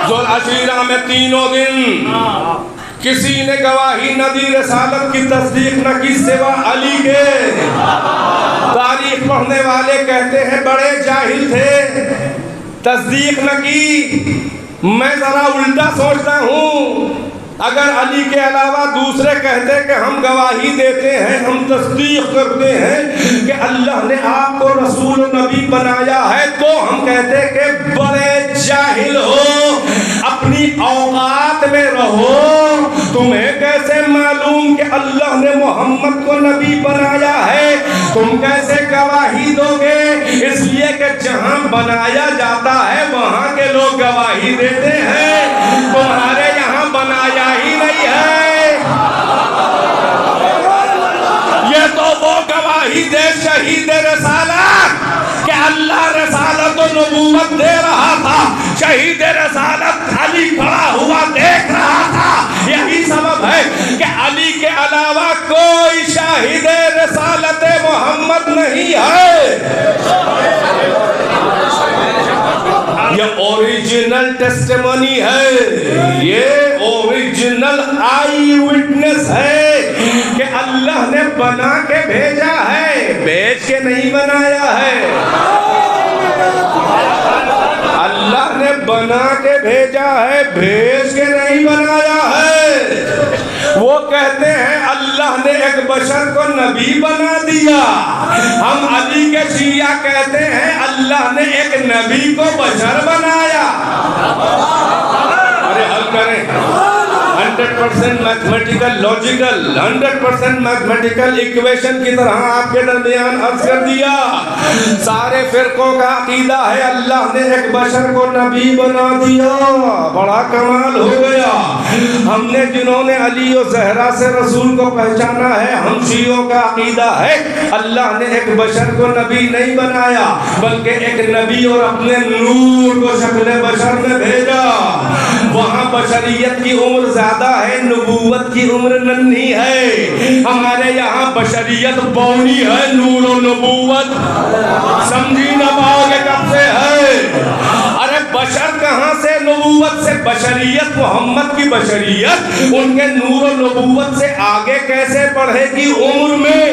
ذوالعشیرہ میں تینوں دن کسی نے گواہی نہ دی، رسالت کی تصدیق نہ کی سوا علی کے۔ تاریخ پڑھنے والے کہتے ہیں بڑے جاہل تھے، تصدیق نہ کی۔ میں ذرا الٹا سوچتا ہوں، اگر علی کے علاوہ دوسرے کہتے کہ ہم گواہی دیتے ہیں، ہم تصدیق کرتے ہیں کہ اللہ نے آپ کو رسول و نبی بنایا ہے، تو ہم کہتے کہ بڑے جاہل ہو، اپنی اوقات میں رہو، تمہیں کیسے معلوم کہ اللہ نے محمد کو نبی بنایا ہے؟ تم کیسے گواہی دو گے؟ اس لیے کہ جہاں بنایا جاتا ہے وہاں کے لوگ گواہی دیتے ہیں، تمہارے یہاں بنایا ہی نہیں ہے۔ یہ تو وہ گواہی دے شہید رسالت کہ اللہ رسالت و نبوت دے رہا تھا، شہید رسالت علی کھڑا ہوا دیکھ رہا تھا۔ یہی سبب ہے کہ علی کے علاوہ کوئی شاہد رسالت محمد نہیں ہے۔ یہ اوریجنل ٹیسٹیمونی ہے، یہ اوریجنل آئی وٹنس ہے کہ اللہ نے بنا کے بھیجا ہے، بھیج کے نہیں بنایا ہے۔ اللہ نے بنا کے بھیجا ہے، بھیج کے نہیں بنایا ہے۔ وہ کہتے ہیں اللہ نے ایک بشر کو نبی بنا دیا، ہم علی کے شیعہ کہتے ہیں اللہ نے ایک نبی کو بشر بنایا۔ ارے حل کریں، 100% میتھمیٹیکل لاجیکل 100% میتھمیٹیکل ایکویشن کی طرح آپ کے درمیان عرض کر دیا۔ سارے فرقوں کا عقیدہ ہے اللہ نے ایک بشر کو نبی بنا دیا، بڑا کمال ہو گیا۔ ہم نے جنہوں نے علی و زہرا سے رسول کو پہچانا ہے، ہم شیعوں کا عقیدہ ہے اللہ نے ایک بشر کو نبی نہیں بنایا بلکہ ایک نبی اور اپنے نور کو شکل بشر میں بھیجا۔ وہاں بشریت کی عمر زیادہ ہے، نبوت کی عمر ننھی ہے۔ ہمارے یہاں بشریت بونی ہے، نور و نبوت سمجھی نہ پاؤ گے کب سے ہے۔ ارے بشر کہاں سے نبوت سے؟ بشریت محمد کی بشریت ان کے نور و نبوت سے آگے کیسے بڑھے گی عمر میں،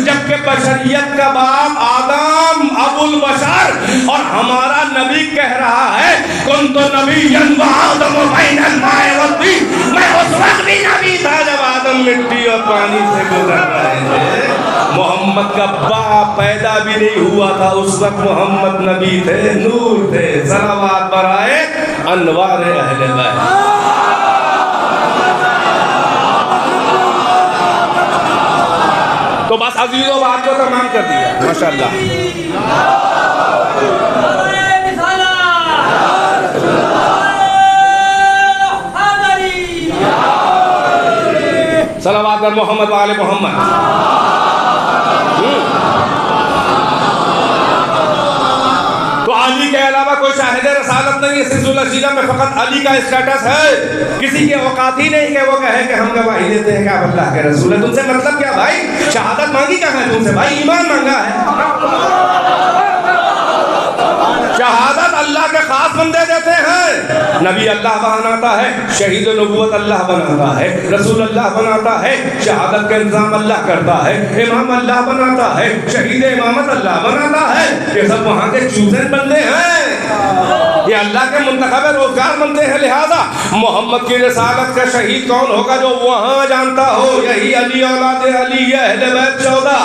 جبکہ بشریت کا باپ آدم ابو البشر اور ہمارا نبی کہہ رہا ہے کنت نبیا وآدم بین الماء والطین، میں اس وقت بھی نبی تھا جب آدم مٹی اور پانی سے گزر رہے تھے۔ محمد کا باپ پیدا بھی نہیں ہوا تھا اس وقت محمد نبی تھے، نور تھے۔ صلوات برائے انوار اہل بیت۔ تو بس عزیزوں بات کو تمام کر دیا، ماشاءاللہ۔ صلوات بر محمد و آل محمد۔ تو علی کے علاوہ کوئی شاہد رسالت نہیں ہے، سلسلہ شیعہ میں فقط علی کا اسٹیٹس ہے۔ کسی کی اوقات ہی نہیں کہ وہ کہے کہ ہم گواہی دیتے ہیں کہ آپ اللہ کے رسول ہیں۔ تم سے مطلب کیا بھائی؟ شہادت مانگی کہاں ہے تم سے بھائی؟ ایمان مانگا ہے۔ شہادت اللہ کے خاص بندے دیتے ہیں۔ نبی اللہ بناتا ہے، شہید نبوت اللہ بناتا ہے، رسول اللہ بناتا ہے، شہادت کا انتظام اللہ کرتا ہے، امام اللہ بناتا ہے، شہید امامت اللہ بناتا ہے۔ یہ سب وہاں کے چوزن بندے ہیں، یہ اللہ کے منتخب روزگار بنتے ہیں۔ لہذا محمد کی رسالت کا شہید کون ہوگا جو وہاں جانتا ہو؟ یہی علی اولاد علی، یہ اہل بیت 14۔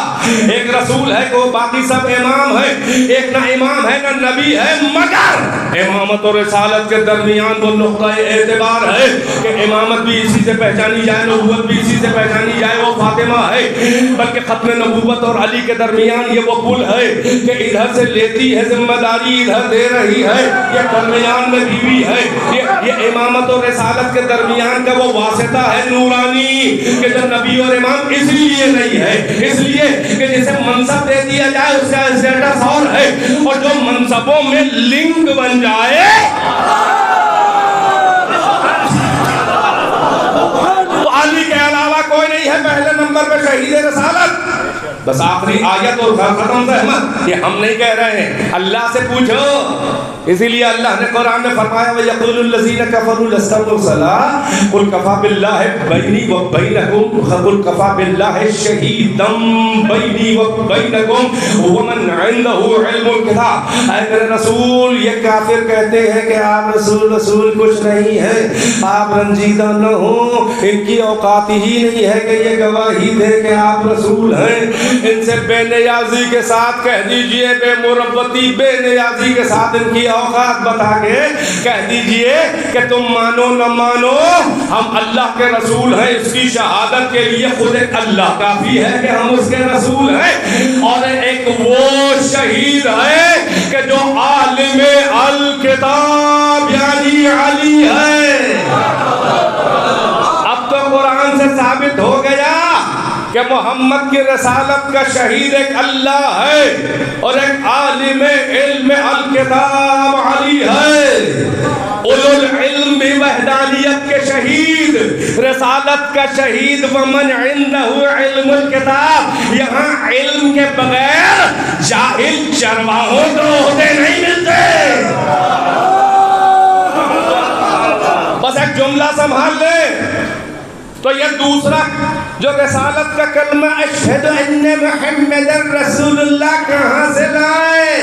ایک رسول ہے کہ باقی سب امام ہے، ایک نہ امام ہے نہ نبی ہے، مگر امامت اور رسالت کے درمیان وہ نقطہ اعتبار ہے کہ امامت بھی اسی سے پہچانی جائے، نبوت بھی اسی سے پہچانی جائے، وہ فاطمہ ہے۔ بلکہ ختم نبوت اور علی کے درمیان یہ وہ پل ہے کہ ادھر سے لیتی ہے ذمہ داری، ادھر دے رہی ہے، یہ درمیان میں بیوی ہے۔ یہ امامت اور رسالت کے درمیان کا وہ واسطہ ہے نورانی کہ جو نبی اور امام اس لیے نہیں ہے، اس لیے کہ جسے منصب دے دیا جائے اس کا اسٹیٹس اور ہے، اور جو منصبوں میں لنک بن جائے تو علی کے علاوہ کوئی نہیں ہے پہلے نمبر پہ شہید رسالت۔ بس آخری آیت اور ختم رحمت، یہ ہم نہیں کہہ رہے ہیں، اللہ سے پوچھو۔ اسی لیے اللہ نے قرآن میں فرمایا وَيَقُولُ الَّذِينَ كَفَرُوا لَسْتَ مُرْسَلًا قُلْ كَفَىٰ بِاللَّهِ بَيْنِي وَبَيْنَكُمْ قُلْ كَفَىٰ بِاللَّهِ شَهِيدًا بَيْنِي وَبَيْنَكُمْ وَمَنْ عِندَهُ عِلْمُ الْكِتَابِ۔ اے میرے رسول، یہ کافر کہتے ہیں کہ آپ رسول کچھ نہیں ہے، آپ رنجیدہ نہ ہوں، ان کی اوقات ہی نہیں ہے کہ یہ گواہی دے کہ آپ رسول ہیں۔ ان سے بے نیازی کے ساتھ کہہ دیجئے، بے مربتی بے نیازی کے ساتھ ان کی اوقات بتا کے کہہ دیجئے کہ تم مانو نہ مانو ہم اللہ کے رسول ہیں۔ اس کی شہادت کے لیے خود ایک اللہ کافی ہے کہ ہم اس کے رسول ہیں، اور ایک وہ شہید ہے کہ جو عالم الکتاب یعنی علی ہے۔ اب تو قرآن سے ثابت ہو گیا کہ محمد کی رسالت کا شہید ایک اللہ ہے اور ایک عالم علم الکتاب علی ہے۔ اولو العلم بھی وحدانیت کے شہید، رسالت کا شہید ومن عنده علم الکتاب۔ یہاں علم کے بغیر جاہل چرواہوں کو عہدے نہیں ملتے۔ جملہ سنبھال لیں تو یہ دوسرا جو رسالت کا کلمہ اشہد ان محمد رسول اللہ کہاں سے لائے؟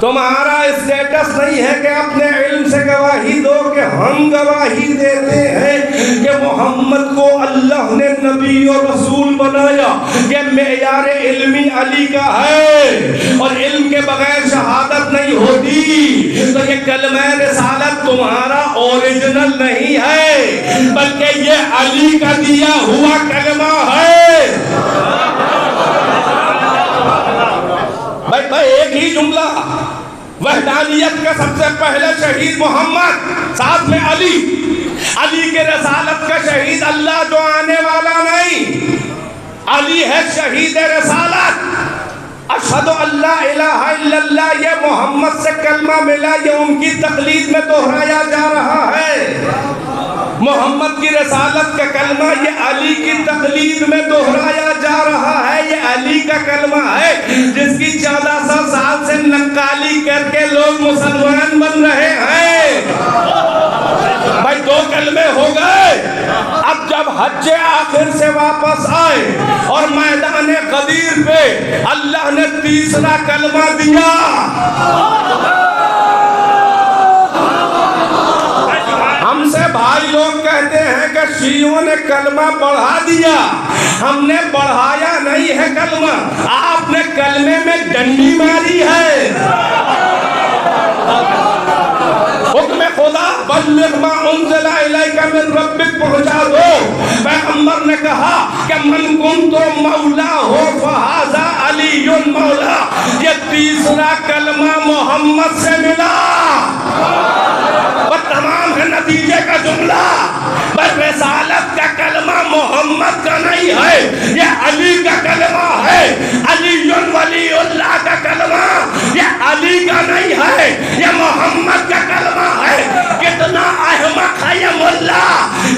تمہارا اسٹیٹس نہیں ہے کہ اپنے علم سے گواہی دو کہ ہم گواہی دیتے ہیں کہ محمد کو اللہ نے نبی اور رسول بنایا، کہ معیار علمی علی کا ہے اور علم کے بغیر شہادت نہیں ہوتی۔ تو یہ کلمہ رسالت تمہارا اوریجنل نہیں ہے بلکہ یہ علی کا دیا ہوا کلمہ ہے۔ بھائی ایک ہی جملہ، وحدانیت کا سب سے پہلے شہید محمد، ساتھ میں علی، علی کے رسالت کا شہید اللہ جو آنے والا نہیں، علی ہے شہید رسالت۔ اشہد اللہ الہ الا اللہ، یہ محمد سے کلمہ ملا، یہ ان کی تقلید میں دہرایا جا رہا ہے۔ محمد کی رسالت کا کلمہ یہ علی کی تقلید میں دہرایا جا رہا ہے۔ یہ علی کا کلمہ ہے جس کی 1400 سال سے نقالی کر کے لوگ مسلمان بن رہے ہیں۔ بھائی 2 کلمے ہو گئے۔ اب جب حج آخر سے واپس آئے اور میدان غدیر پہ اللہ نے تیسرا کلمہ دیا۔ ہم سے بھائی لوگ کہتے ہیں کہ شیعوں نے کلمہ بڑھا دیا، ہم نے بڑھایا نہیں ہے کلمہ، آپ نے کلمے میں ڈنڈی ماری ہے۔ حکم خدا بلغ ما انزل الیک من ربک پہنچا دو۔ پیغمبر نے کہا کہ من کنت مولا ہو فہذا علی مولا، یہ تیسرا کلمہ محمد سے ملا۔ تمام ہے نتیجے کا جملہ، بس رسالت کا کلمہ محمد کا نہیں ہے، یہ علی کا کلمہ ہے۔ علی ولی اللہ کا کلمہ یہ علی کا نہیں ہے، یہ محمد کا کلمہ ہے۔ کتنا احمق ہے یہ ملا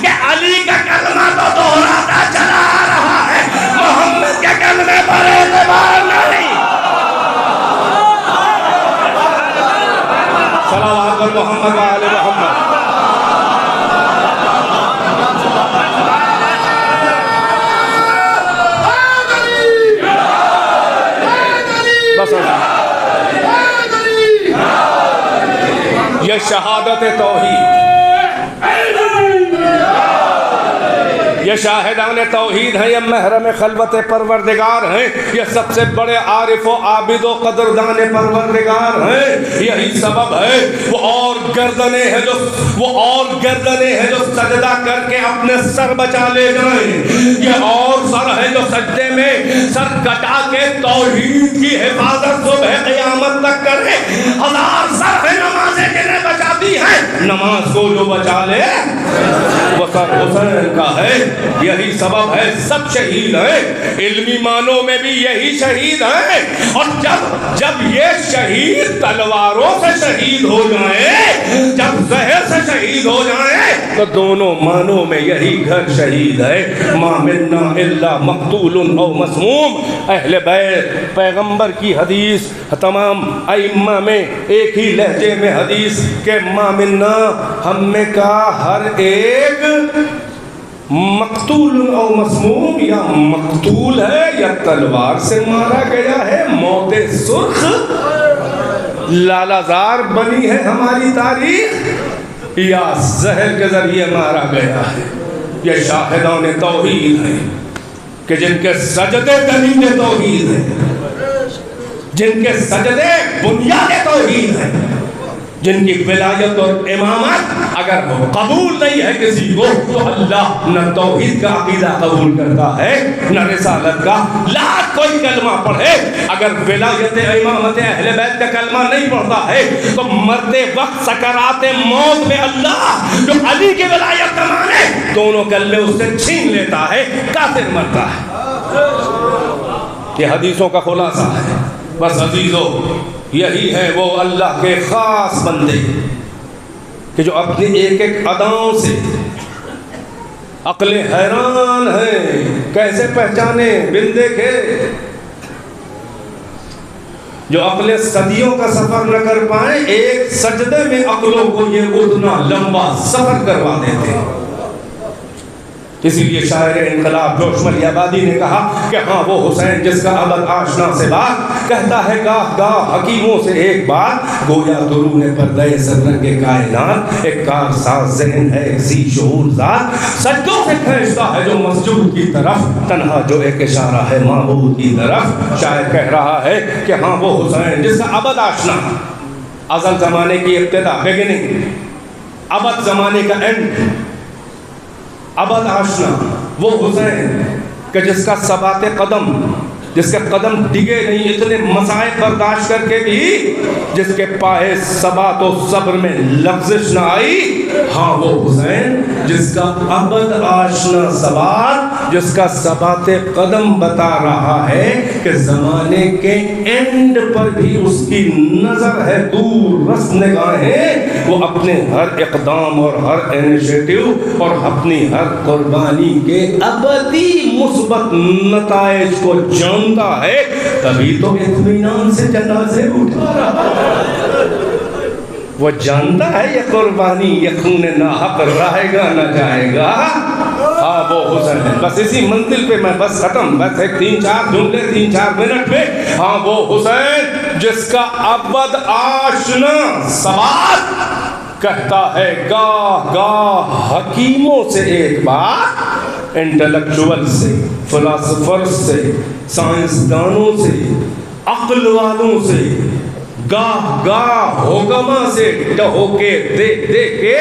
کہ علی کا کلمہ تو دہراتا چلا آ رہا ہے، محمد کے کلمے پر اعتبار نہیں۔ صلوات محمد وآل محمد۔ یہ شہادت توحید، یہ شاہدان توحید ہیں، یہ محرم خلوت پروردگار ہیں، یہ سب سے بڑے عارف و عابد و قدردان پروردگار ہیں۔ یہی سبب ہے وہ اور گردنیں ہیں جو سجدہ کر کے اپنے سر بچا لے جائیں، یہ اور سر ہیں جو سجدے میں سر کٹا کے توحید کی حفاظت صبح قیامت تک کریں۔ 1000 سر ہیں نمازیں جنہیں بچاتی ہیں، نماز کو جو بچا لے وہ سر حسین کا ہے۔ یہی سبب ہے سب شہید ہیں، علمی معنوں میں بھی یہی شہید ہیں۔ اور جب یہ شہید تلواروں سے شہید ہو جائیں، جب زہر سے شہید ہو جائیں، تو دونوں معنوں میں یہی گھر شہید ہے۔ ما منا الا مقتول او مسموم۔ اہل بیت پیغمبر کی حدیث، تمام ائمہ میں ایک ہی لہجے میں حدیث کہ ما منا، ہم میں کا ہر ایک مقتول او مسموم، یا مقتول ہے یا تلوار سے مارا گیا ہے، موت سرخ لالا زار بنی ہے ہماری تاریخ، یا زہر کے ذریعے مارا گیا ہے۔ یہ شاہدان توحید ہیں کہ جن کے سجدے دلیل توحید ہیں، جن کے سجدے بنیاد توحید ہیں، جن کی ولایت اور امامت اگر قبول نہیں ہے کسی کو تو اللہ نہ توحید کا عقیدہ قبول کرتا ہے نہ رسالت کا۔ لاکھ کوئی کلمہ پڑھے، اگر ولایت امامت اہل بیت کا کلمہ نہیں پڑھتا ہے تو مرتے وقت سکرات موت میں اللہ جو علی کی ولایت کا مانے دونوں کلمے اس سے چھین لیتا ہے، کافر مرتا ہے۔ یہ حدیثوں کا خلاصہ ہے۔ بس عزیزو، یہی ہے وہ اللہ کے خاص بندے کہ جو اپنی ایک ایک اداؤں سے عقل حیران ہیں، کیسے پہچانے بن دیکھے۔ جو عقلیں صدیوں کا سفر نہ کر پائیں، ایک سجدے میں عقلوں کو یہ اتنا لمبا سفر کروا دیتے ہیں۔ اسی لیے شاعر انقلاب جوش ملی آبادی نے کہا کہ ہاں وہ حسین جس کا ابد آشنا سے بات کہتا ہے گاہ گاہ حکیموں سے ایک بات، گویا درون پردہ سررنگ کائنات، ایک کارساز ذہن ہے ایک ذی شعور ذات، سجدوں سے کھینچتا ہے جو مسجود کی طرف، تنہا جو ایک اشارہ ہے معبود کی طرف۔ شاعر کہہ رہا ہے کہ ہاں وہ حسین جس کا ابد آشنا، ازل زمانے کی ابتدا بگننگ، ابد زمانے کا اینڈ، ابد آشنا وہ حسین کہ جس کا ثبات قدم، جس کے قدم ڈگے نہیں اتنے مسائب برداشت کر کے بھی، جس کے پائے ثبات و صبر میں لغزش نہ آئی، ہاں وہ حسین جس کا ابد آشنا ثبات، جس کا ثبات قدم بتا رہا ہے کہ زمانے کے اینڈ پر بھی اس کی نظر ہے دور رس نگاہیں، وہ اپنے ہر اقدام اور ہر انیشیٹو اور اپنی ہر قربانی کے ابدی مثبت نتائج کو جانتا ہے، تبھی تو اطمینان سے جنازے اٹھا رہا ہے۔ وہ جانتا ہے یہ قربانی یہ خون ناحق رہے گا نہ جائے گا، ہاں وہ حسین ہے۔ بس اسی منزل پہ میں بس ختم، بس ایک 3-4 جملے 3-4 منٹ میں، ہاں وہ حسین جس کا ابد آشنا ثبات کہتا ہے گاہ گاہ حکیموں سے ایک بات، انٹلیکچوئل سے، فلاسفر سے، سائنسدانوں سے، عقل والوں سے، گاہ گاہ حکما سے ٹہو کے دیکھ دیکھ کے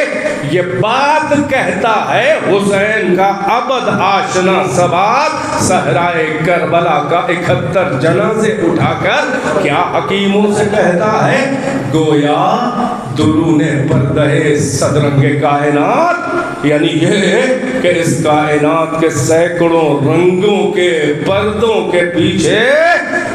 یہ بات کہتا ہے، حسین کا ابد آشنا ثبات صحرائے کربلا کا 71 جنازے اٹھا کر کیا حکیموں سے کہتا ہے، گویا درون پردہ صدرنگ کائنات، یعنی یہ کہ اس کائنات کے سینکڑوں رنگوں کے پردوں کے پیچھے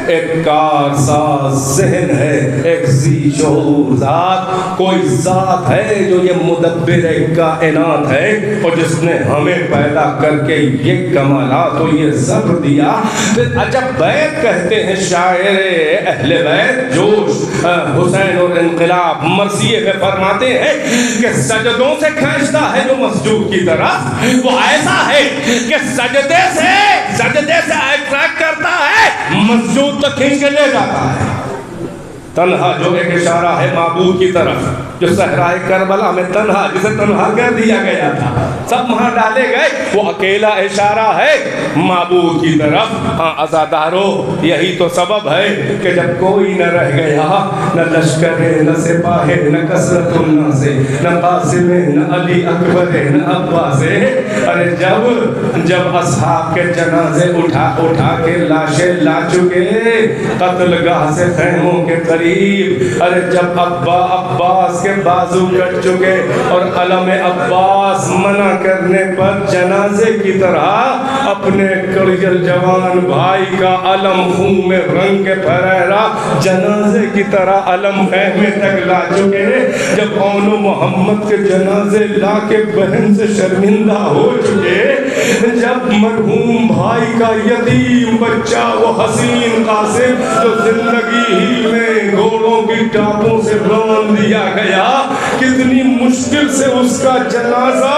ایک کارساز ذہن ہے، ایک ذی شعور ذات، کوئی ذات ہے جو یہ مدبر کائنات ہے، اور جس نے ہمیں پیدا کر کے یہ کمالات و یہ صبر دیا۔ پھر عجب بیت کہتے ہیں شاعر اہل بیت جوش حسین اور انقلاب مرثیے میں فرماتے ہیں کہ سجدوں سے کھینچتا ہے جو مسجود کی طرف، وہ ایسا ہے کہ سجدے سے اٹریکٹ کرتا ہے، مسجود تک کھینچ کے لے جاتا ہے۔ تنہا جو ایک اشارہ ہے معبود کی طرف، جو صحرائے کربلا میں تنہا، جسے تنہا کر دیا گیا تھا، سب وہاں ڈالے گئے، وہ اکیلا اشارہ ہے معبود کی طرف۔ ہاں عزادارو یہی تو سبب ہے کہ جب کوئی نہ رہ گیا، نہ لشکر نہ سپاہ نہ کثرت الناس نہ قاسم نہ علی اکبر نہ عباس، ارے جب اصحاب کے جنازے اٹھا کے لاشیں لا چکے قتل گاہ سے خیموں کے قریب، ارے جب عباس کے بازو کٹ چکے اور علم عباس منع کرنے پر جنازے کی طرح اپنے کڑیل جوان بھائی کا علم خون میں رنگ کے پھریرا جنازے کی طرح علم خیمے تک لا چکے، جب اون محمد کے جنازے لا کے بہن سے شرمندہ ہو چکے، جب مرحوم بھائی کا یتیم بچہ وہ حسین قاسم جو زندگی ہی میں گھوڑوں کی ٹاپوں سے رون دیا گیا، کتنی مشکل سے اس کا جنازہ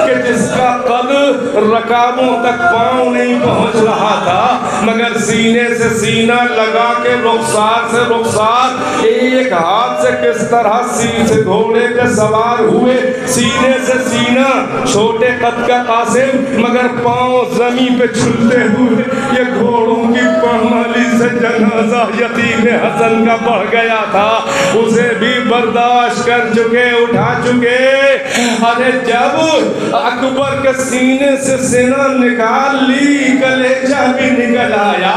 کہ جس کا قد رکابوں تک پاؤں نہیں پہنچ رہا تھا، مگر سینے سے سینہ لگا کے رخسار سے رخسار ایک ہاتھ سے کس طرح سے گھوڑے پہ سوار ہوئے، سینے سے سینہ چھوٹے قد کا قاسم مگر پاؤں زمین پہ چھلتے ہوئے، یہ گھوڑوں کی پامالی سے جنازہ یتیم حسن کا بڑھ گیا تھا، اسے بھی برداشت کر چکے اٹھا چکے۔ ارے جب اکبر کے سینے سے سینہ نکال لی، کلیجہ بھی نکل آیا،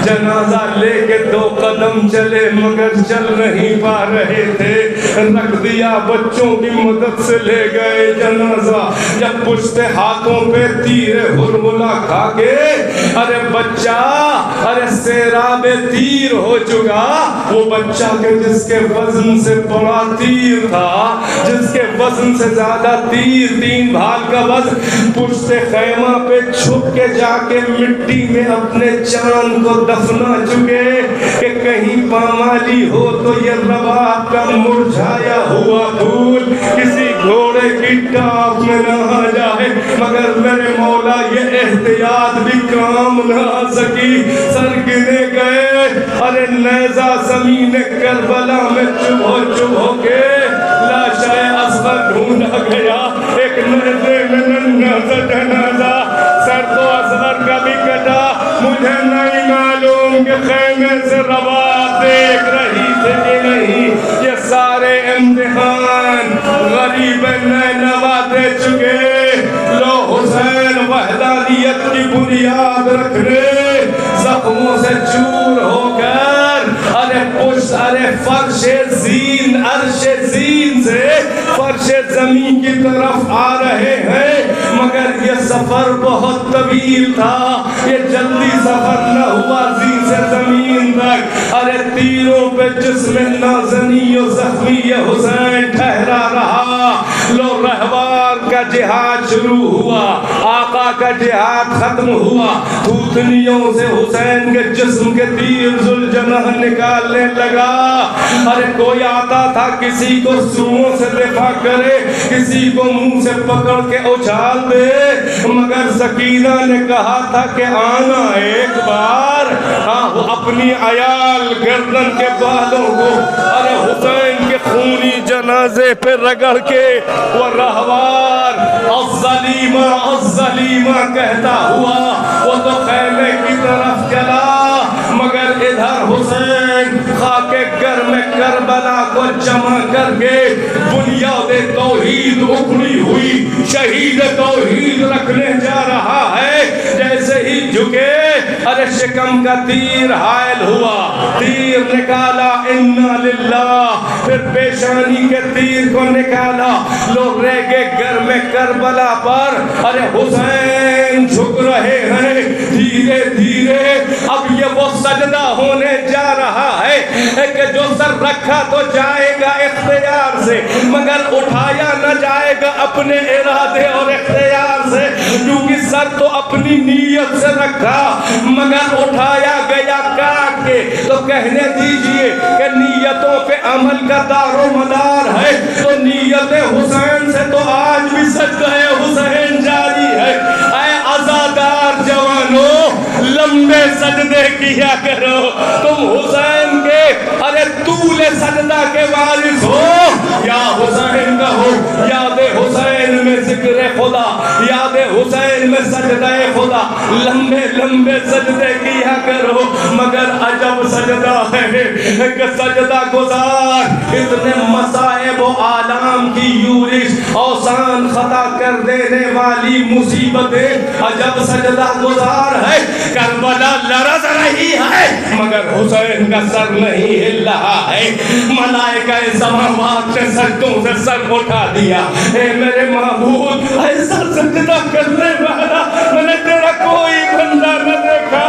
جنازہ لے کے 2 قدم چلے مگر چل نہیں پا رہے تھے، رکھ دیا بچوں کی مدد سے لے گئے جنازہ، جب پشتے ہاتھوں پہ تیر ہرملا کھا کے، ارے بچہ ارے سیراب تیر ہو چکا، وہ بچہ کہ جس کے وزن سے بڑا تیر تھا، جس کے وزن سے زیادہ تیر 3 بھال کا وزن، پشت خیمہ پہ چھپ کے جا کے مٹی میں اپنے جان کو دفنا چکے کہ کہیں پامالی ہو تو یہ رباط کا مرجھایا ہوا پھول کسی گھوڑے کی ٹاپ میں نہ آ جائے، مگر میرے مولا یہ احتیاط بھی کام نہ آ سکی، سر گرے گئے۔ ارے نیزہ زمین کربلا میں چبھو کے لاشِ اصغر ڈھونڈا گیا، ایک نیزے میں ننھا سا جنازہ، سر تو اصغر کا بھی کٹا، مجھے نہیں معلوم کہ خیمے سے رباط دیکھ رہی تھی کہ نہیں۔ یہ سارے امتحان غریب نینوا دے چکے، لو حسین وحدانیت کی بنیاد رکھنے زخموں سے چور ہو کر ارے فرش زین عرش زین سے فرش زمین کی طرف آ رہے ہیں، مگر یہ سفر بہت طویل تھا، یہ جلدی سفر نہ ہوا زین سے زمین تک۔ ارے تیروں پہ جسم نازنی و زخمی یہ حسین ٹھہرا رہا، لو رہوار کا جہاد شروع ہوا، آقا کا جہاد ختم ہوا، پھوتنیوں سے حسین کے جسم کے تیر ذوالجناح نکالنے لگا۔ ارے کوئی آتا تھا کسی کو سوؤں سے دفاع کرے، کسی کو منہ سے پکڑ کے اچھال دے، مگر سکینہ نے کہا تھا کہ آنا ایک بار، وہ اپنی عیال گردن کے بالوں کو ارے حسین کے خونی جنازے پہ رگڑ کے وہ رہوار الظلیمہ الظلیمہ کہتا ہوا وہ تو خیمے کی طرف چلا، مگر ادھر حسین خاک گرم کربلا کو جمع کر کے بنیاد توحید اکھڑی ہوئی شہید توحید رکھنے جا رہا ہے۔ جیسے ہی جھکے ارے شکم کا تیر حائل ہوا، تیر نکالا انا للہ، پھر پیشانی کے تیر کو نکالا، لوگ ریگے گرم کربلا پر ارے حسین جھک رہے ہیں دھیرے دھیرے۔ اب یہ وہ سجدہ ہونے جا رہا ہے کہ جو سر رکھا تو جائے گا اختیار سے، مگر اٹھایا نہ جائے گا اپنے ارادے اور اختیار سے، کیونکہ سر تو اپنی نیت سے رکھا مگر اٹھایا گیا کاٹ کے۔ تو کہنے دیجئے کہ نیتوں پہ عمل کا دار و مدار ہے، تو نیت حسین سے تو آج بھی سجدہ حسین جاری ہے۔ اے عزادار جوانوں لمبے سجدے کیا کرو، تم حسین کے ارے طول سجدہ کے وارث ہو۔ یا حسین کہو، یاد حسین میں ذکر خدا، یاد حسین میں سجدہ خدا، لمبے لمبے سجدے کیا کرو، مگر عجب سجدہ ہے کہ سجدہ گزار اتنے مصائب و آلام کی یورش اوسان خطا کر دینے والی مصیبتیں، عجب سجدہ گزار ہے۔ کربلا لرز رہی ہے مگر حسین کا سر نہیں ہل رہا ہے، ملائکہ سماوات نے سجدوں سے سر اٹھا دیا۔ اے میرے معبود ایسا سجدہ کرنے والا میں نے تیرا کوئی بندہ نہ دیکھا۔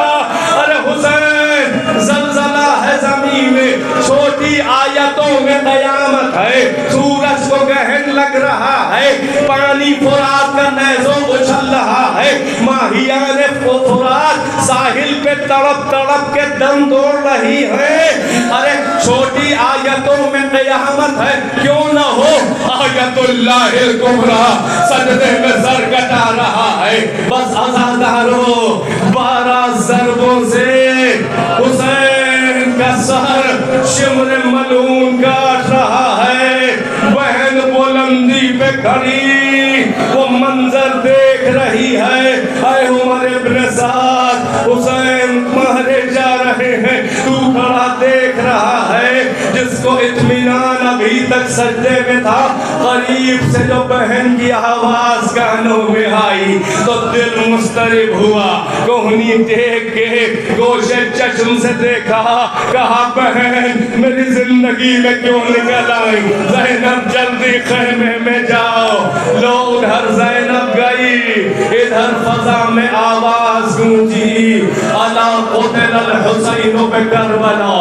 ارے حسین زلزلہ ہے زمین میں، چھوٹی آیتوں میں قیامت ہے، سورج کو گہن لگ رہا ہے، پانی فرات کا نیزوں اچھل رہا ہے، ماہیان فرات ساحل پہ تڑپ تڑپ کے دم توڑ رہی ہے۔ ارے چھوٹی آیتوں میں قیامت ہے، کیوں نہ ہو آیت اللہ الکبریٰ سجدے میں سر کٹا رہا ہے۔ بس عزاداروں 12 ضربوں سے حسین کا سر شمر ملعون کاٹ رہا ہے۔ بہن بلندی پہ کھڑی وہ منظر دیکھ رہی ہے، اے عمر ابن سعد حسین مارے جا رہے ہیں، تو کھڑا دیکھ رہا ہے۔ جس کو اطمینان ابھی تک سجدے میں تھا، قریب سے جو بہن کی آواز کانوں میں آئی تو دل مضطرب ہوا، کوہنی دیکھ کے گوشے چشم سے دیکھا، کہا بہن میری زندگی میں کیوں نکل آئی؟ زینب جلدی خیمے میں جاؤ۔ لو ادھر زینب گئی، ادھر فضا میں آواز گونجی، الا قتل الحسین بکربلا،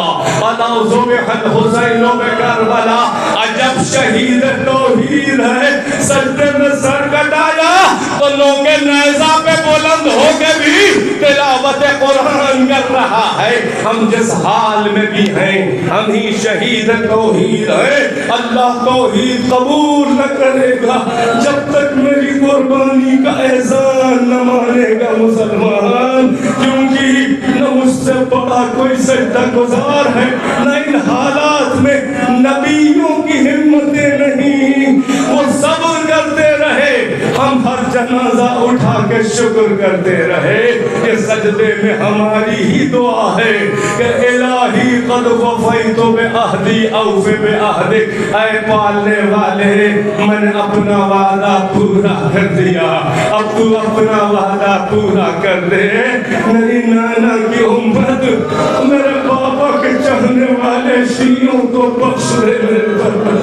الا ذبح الحسین بکربلا۔ عجب شہید توحید ہے، سجدے میں سر کٹایا تو لوگ نیزہ پہ بلند ہو کے بھی تلاوت قرآن کر رہا ہے ہم جس حال میں بھی ہیں ہم ہی شہید توحید ہیں. اللہ توحید قبول نہ کرے گا جب تک میری قربانی کا احسان نہ مانے گا مسلمان, کیونکہ نہ مجھ سے بڑا کوئی سجدہ گزار ہے, نہ ان حالات میں نبیوں کی ہمتیں نہیں. وہ صبر کرتے رہے, ہم ہر جنازہ اٹھا کے شکر کرتے رہے. یہ سجدے میں ہماری ہی دعا ہے کہ الہی قد وفیت بعہدی اوف بعہدک, اے پالنے والے میں نے اپنا وعدہ پورا کر دیا, اب تو اپنا وعدہ پورا کر دے. میری نانا کی امت, میرے بابا کے چاہنے والے شیعوں کو بخش دے میرے بابا.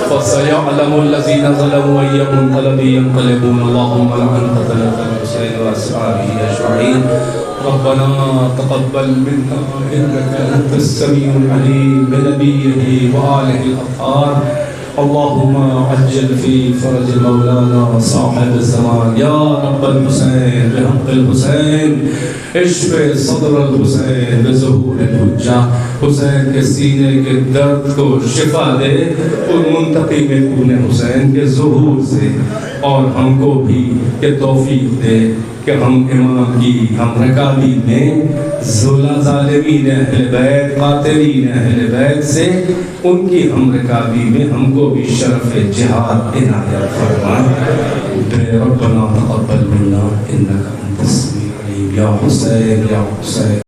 فسيعلم الذين ظلموا أي منقلب ينقلبون. اللهم لعن قتلة الحسين وأصحابه أجمعين. ربنا تقبل منا إنك أنت السميع العليم بنبيه وآله الأطهار. اللهم عجل في فرج مولانا صاحب الزمان. يا رب الحسين بحق الحسين اشف صدر الحسين بظهور الحجة. حسین کے سینے کے درد کو شفا دے اور منتقم خون حسین کے ظہور سے, اور ہم کو بھی یہ توفیق دے کہ ہم امام کی ہم رکابی میں ظالمین اہل بیت قاتلین اہل بیت سے ان کی ہم رکابی میں ہم کو بھی شرف جہاد عنایت فرمائے. ربنا تقبل منا انک انت السمیع العلیم. یا حسین یا حسین.